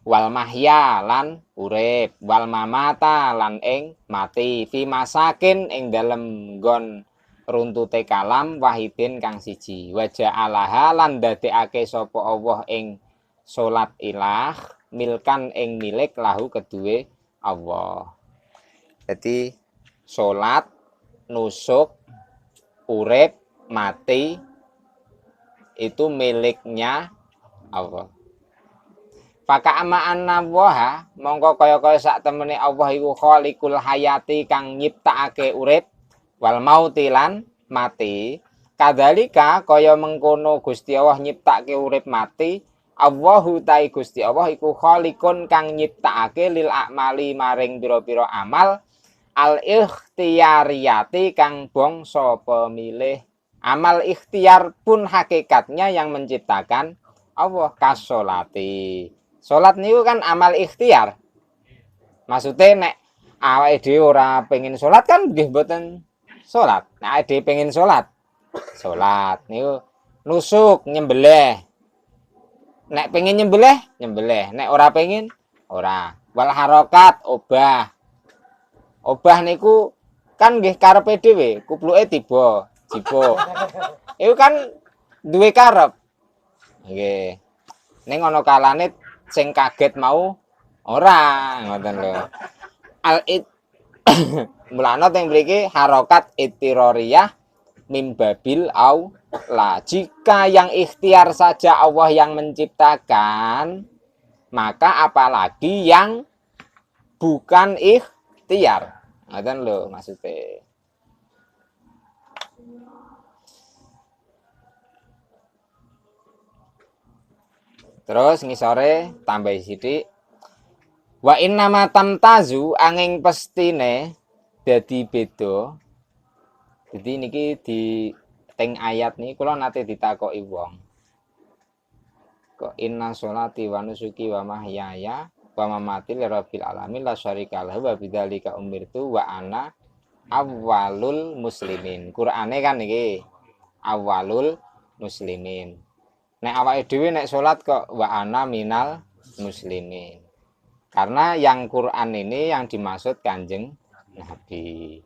Speaker 1: Wal mahya lan urip, wal mamata lan ing mati, fi masakin ing dalem nggon runtute kalam wahidin kang siji. Wa ja'alaha lan dadekake sapa Allah ing salat ilah milkan ing milik lahu kedue Allah. Jadi salat, nusuk, urip, mati itu miliknya Allah. Faka ama anna waha mongko kaya-kaya sak temene Allah iku khaliqul hayati kang nyiptakake urip wal mauti lan mati. Kadzalika kaya mengkono Gusti Allah nyiptake urip mati, Allahu ta'i Gusti Allah iku khaliqun kang nyiptakake lil a'mali maring pira-pira amal al ikhtiyariyati kang bangsa pemilih. Amal ikhtiar pun hakikatnya yang menciptakan Allah kasolati. Salat niku kan amal ikhtiar. Maksudnya nek awake dhewe ora pengin salat kan nggih mboten salat. Nek awake dhewe pengin salat, salat niku nusuk nyembelih. Nek pengin nyembelih, nyembelih. Nek ora pengin, ora. Wal harokat obah. Obah niku kan nggih karepe dhewe, kupluke tiba, jipo. Iku kan duwe karep. Nggih. Ning ana kalane sing kaget mau ora ngoten lho. Al it mulane teng mriki harokat ittiroriyah mimbabil au la. Jika yang ikhtiar saja Allah yang menciptakan, maka apalagi yang bukan ikhtiar. Ngoten lho maksudnya. Terus ngisore tambah sithik. Wa innama tamtazu angin pestine dadi beda. Jadi niki di teng ayat nih kula nate ditakoki wong. Kok inna sholati wa nusuki wa mahyaya wa mamati lirabbil alamin la syarika lahu wa bidzalika umirtu wa ana awwalul muslimin. Qur'ane kan niki awwalul muslimin. Nek awake dhewe nek salat kok wa ana minal muslimin. Karena yang Quran ini yang dimaksud Kanjeng Nabi.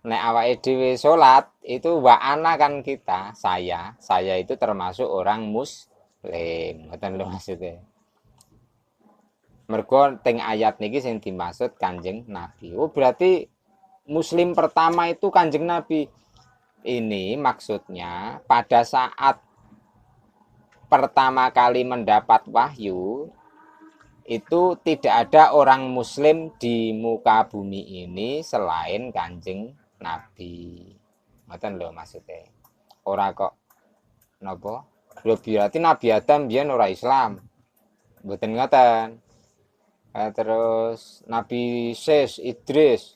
Speaker 1: Nek awake dhewe salat itu wa ana kan kita, saya itu termasuk orang muslim. Ngoten lho maksudnya. Mergo teng ayat niki sing dimaksud Kanjeng Nabi. Oh berarti muslim pertama itu Kanjeng Nabi. Ini maksudnya pada saat pertama kali mendapat wahyu itu tidak ada orang muslim di muka bumi ini selain Kanjeng Nabi. Ngoten lho maksudnya. Ora kok napa? Lho berarti Nabi Adam biyen ora Islam. Mboten ngoten. Terus Nabi Idris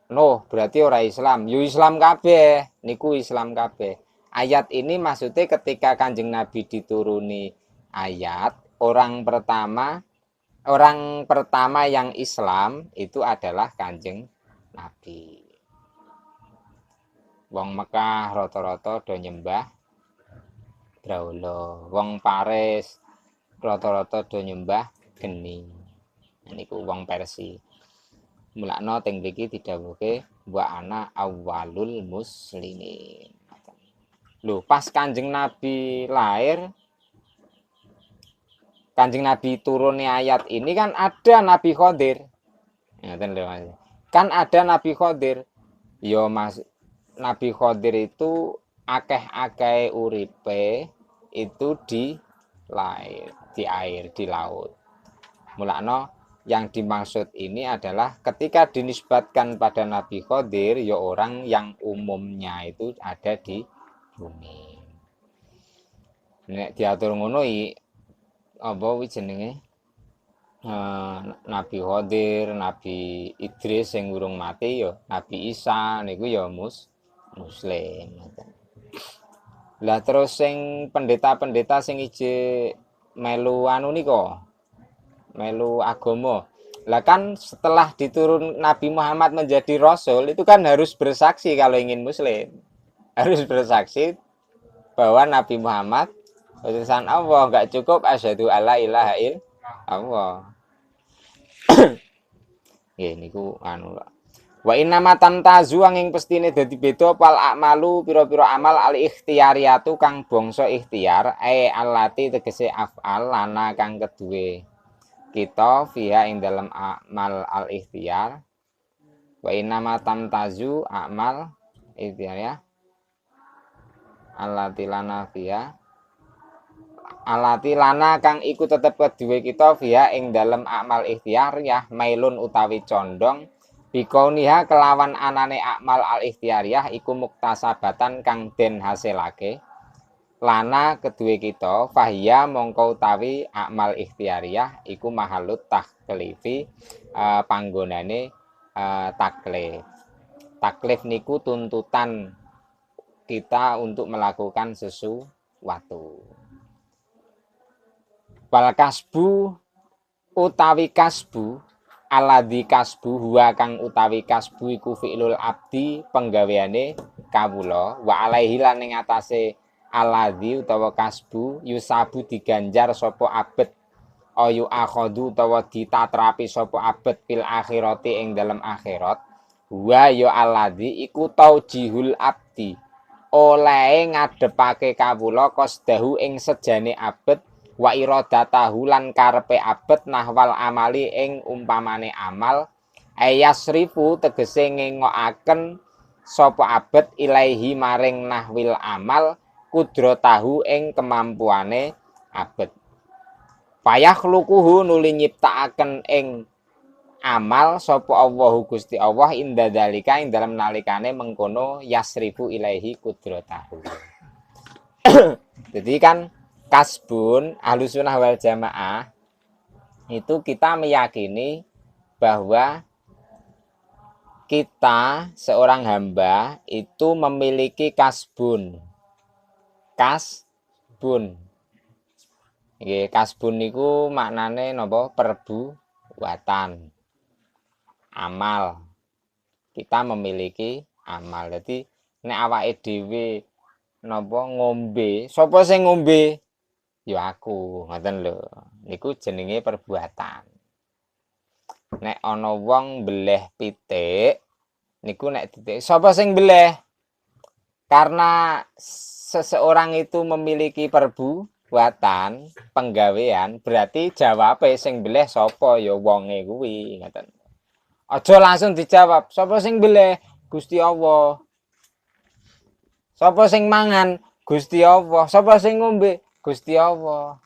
Speaker 1: Nuh berarti ora Islam. Yo Islam kabeh, niku Islam kabeh. Ayat ini maksudnya ketika Kanjeng Nabi dituruni ayat, orang pertama yang Islam itu adalah Kanjeng Nabi. Wong Mekah rata-rata do nyembah Braula, wong Paris rata-rata do nyembah geni. Niku wong Persia. Mulakno teng mriki didhawuhke wa ana awwalul muslimin. Loh, pas Kanjeng Nabi lahir, Kanjeng Nabi turunnya ayat ini kan ada Nabi Khidir. Kan ada Nabi Khidir. Yo Mas, Nabi Khidir itu akeh-akeh uripe itu di air, di laut. Mulakno yang dimaksud ini adalah ketika dinisbatkan pada Nabi Khidir, ya orang yang umumnya itu ada di bumi. Nek diatur ngono apa kuwi jenenge? Nabi Khidir, Nabi Idris sing urung mati ya, Nabi Isa niku ya muslim. Lah terus sing pendeta-pendeta sing ije melu anu nika, melu agama. Lah kan setelah diturun Nabi Muhammad menjadi rasul itu kan harus bersaksi kalau ingin muslim. Harus bersaksi bahwa Nabi Muhammad utusan Allah, enggak cukup asyhadu alla ilaha illallah. Nggih niku anu. Wa inna matan tazu angin pestine dadi beda pal akmalu pira-pira amal al ikhtiyariyatu kang bangsa ikhtiar allati tegese af'al lana kang keduwe kita fiha ing dalam amal al ikhtiyar. Wa inna matan tazu amal ikhtiar ya allati lana fiha alati lana kang iku tetep keduwe kita fiha ing dalam amal ikhtiar ya mailun utawi condong bikauniha kelawan anane akmal al ikhtiyariyah iku muktasabatan kang den hasilake lana kedue kita fahiya mongko utawi akmal ikhtiyariyah iku mahalut taklifi panggonane taklif niku tuntutan kita untuk melakukan sesuatu. Wal kasbu utawi kasbu aladzi kasbu huwa kang utawi kasbu iku fi'lul abdi penggaweane kawula wa alaihi lan ing atase aladzi utawa kasbu yusabu diganjar sapa abet ayu akhadu utawa ditatrapi sapa abet fil akhirati ing dalam akhirat wa ya aladzi iku taujihul abdi olehe ngadepake kawula qasdahu ing sejane abet wa iradatahu lan karepe abet nahwal amali ing umpamane amal ayasrifu tegese ngengokaken sapa abet ilaihi maring nahwil amal kudratahu ing kemampuane abet payakhluquhu nuli nyiptakaken ing amal sapa Allahu Gusti Allah inda dalika ing dalam nalikane mengkono yasrifu ilaihi kudratahu. Jadi kan kasbun ahlussunnah wal jamaah itu kita meyakini bahwa kita seorang hamba itu memiliki kasbun. Kasbun. Nggih, kasbun niku maknane napa? Perbuatan. Amal. Kita memiliki amal. Jadi nek awake dhewe napa ngombe, sapa sing ngombe? Ya aku, ngoten lho. Niku jenenge perbuatan. Nek ana wong beleh pitik, niku nek titik sapa sing beleh? Karena seseorang itu memiliki perbuatan, penggawean, berarti jawabe sing beleh sapa ya wonge kuwi, ngoten. Aja langsung dijawab, sapa sing beleh? Gusti Allah. Sapa sing mangan? Gusti Allah. Sapa sing ngombe? Gusti Allah.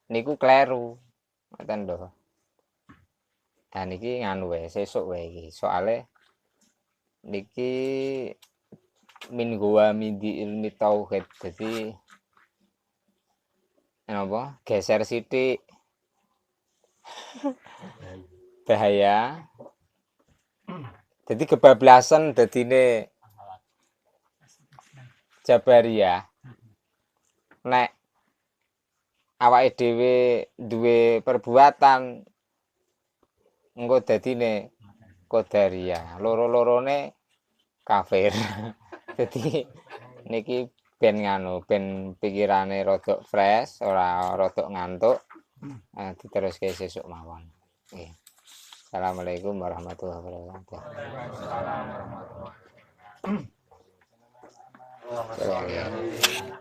Speaker 1: Niku kleru. Ngoten lho. Dan niki nganu wae, sesuk wae iki. Soale niki min gua mindi ilmi tauhid. Jadi napa? Geser sithik. Bahaya. Jadi kebablasan dadine Jabariyah. Nek awake dhewe duwe perbuatan engko dadine Qadariyah. Loro-lorone kafir. Jadi niki ben nganu, ben pikirane rodok fresh, ora rodok ngantuk. Diteruske sesuk mawon. Nggih. Assalamualaikum warahmatullahi wabarakatuh.
Speaker 2: Waalaikumsalam warahmatullahi wabarakatuh.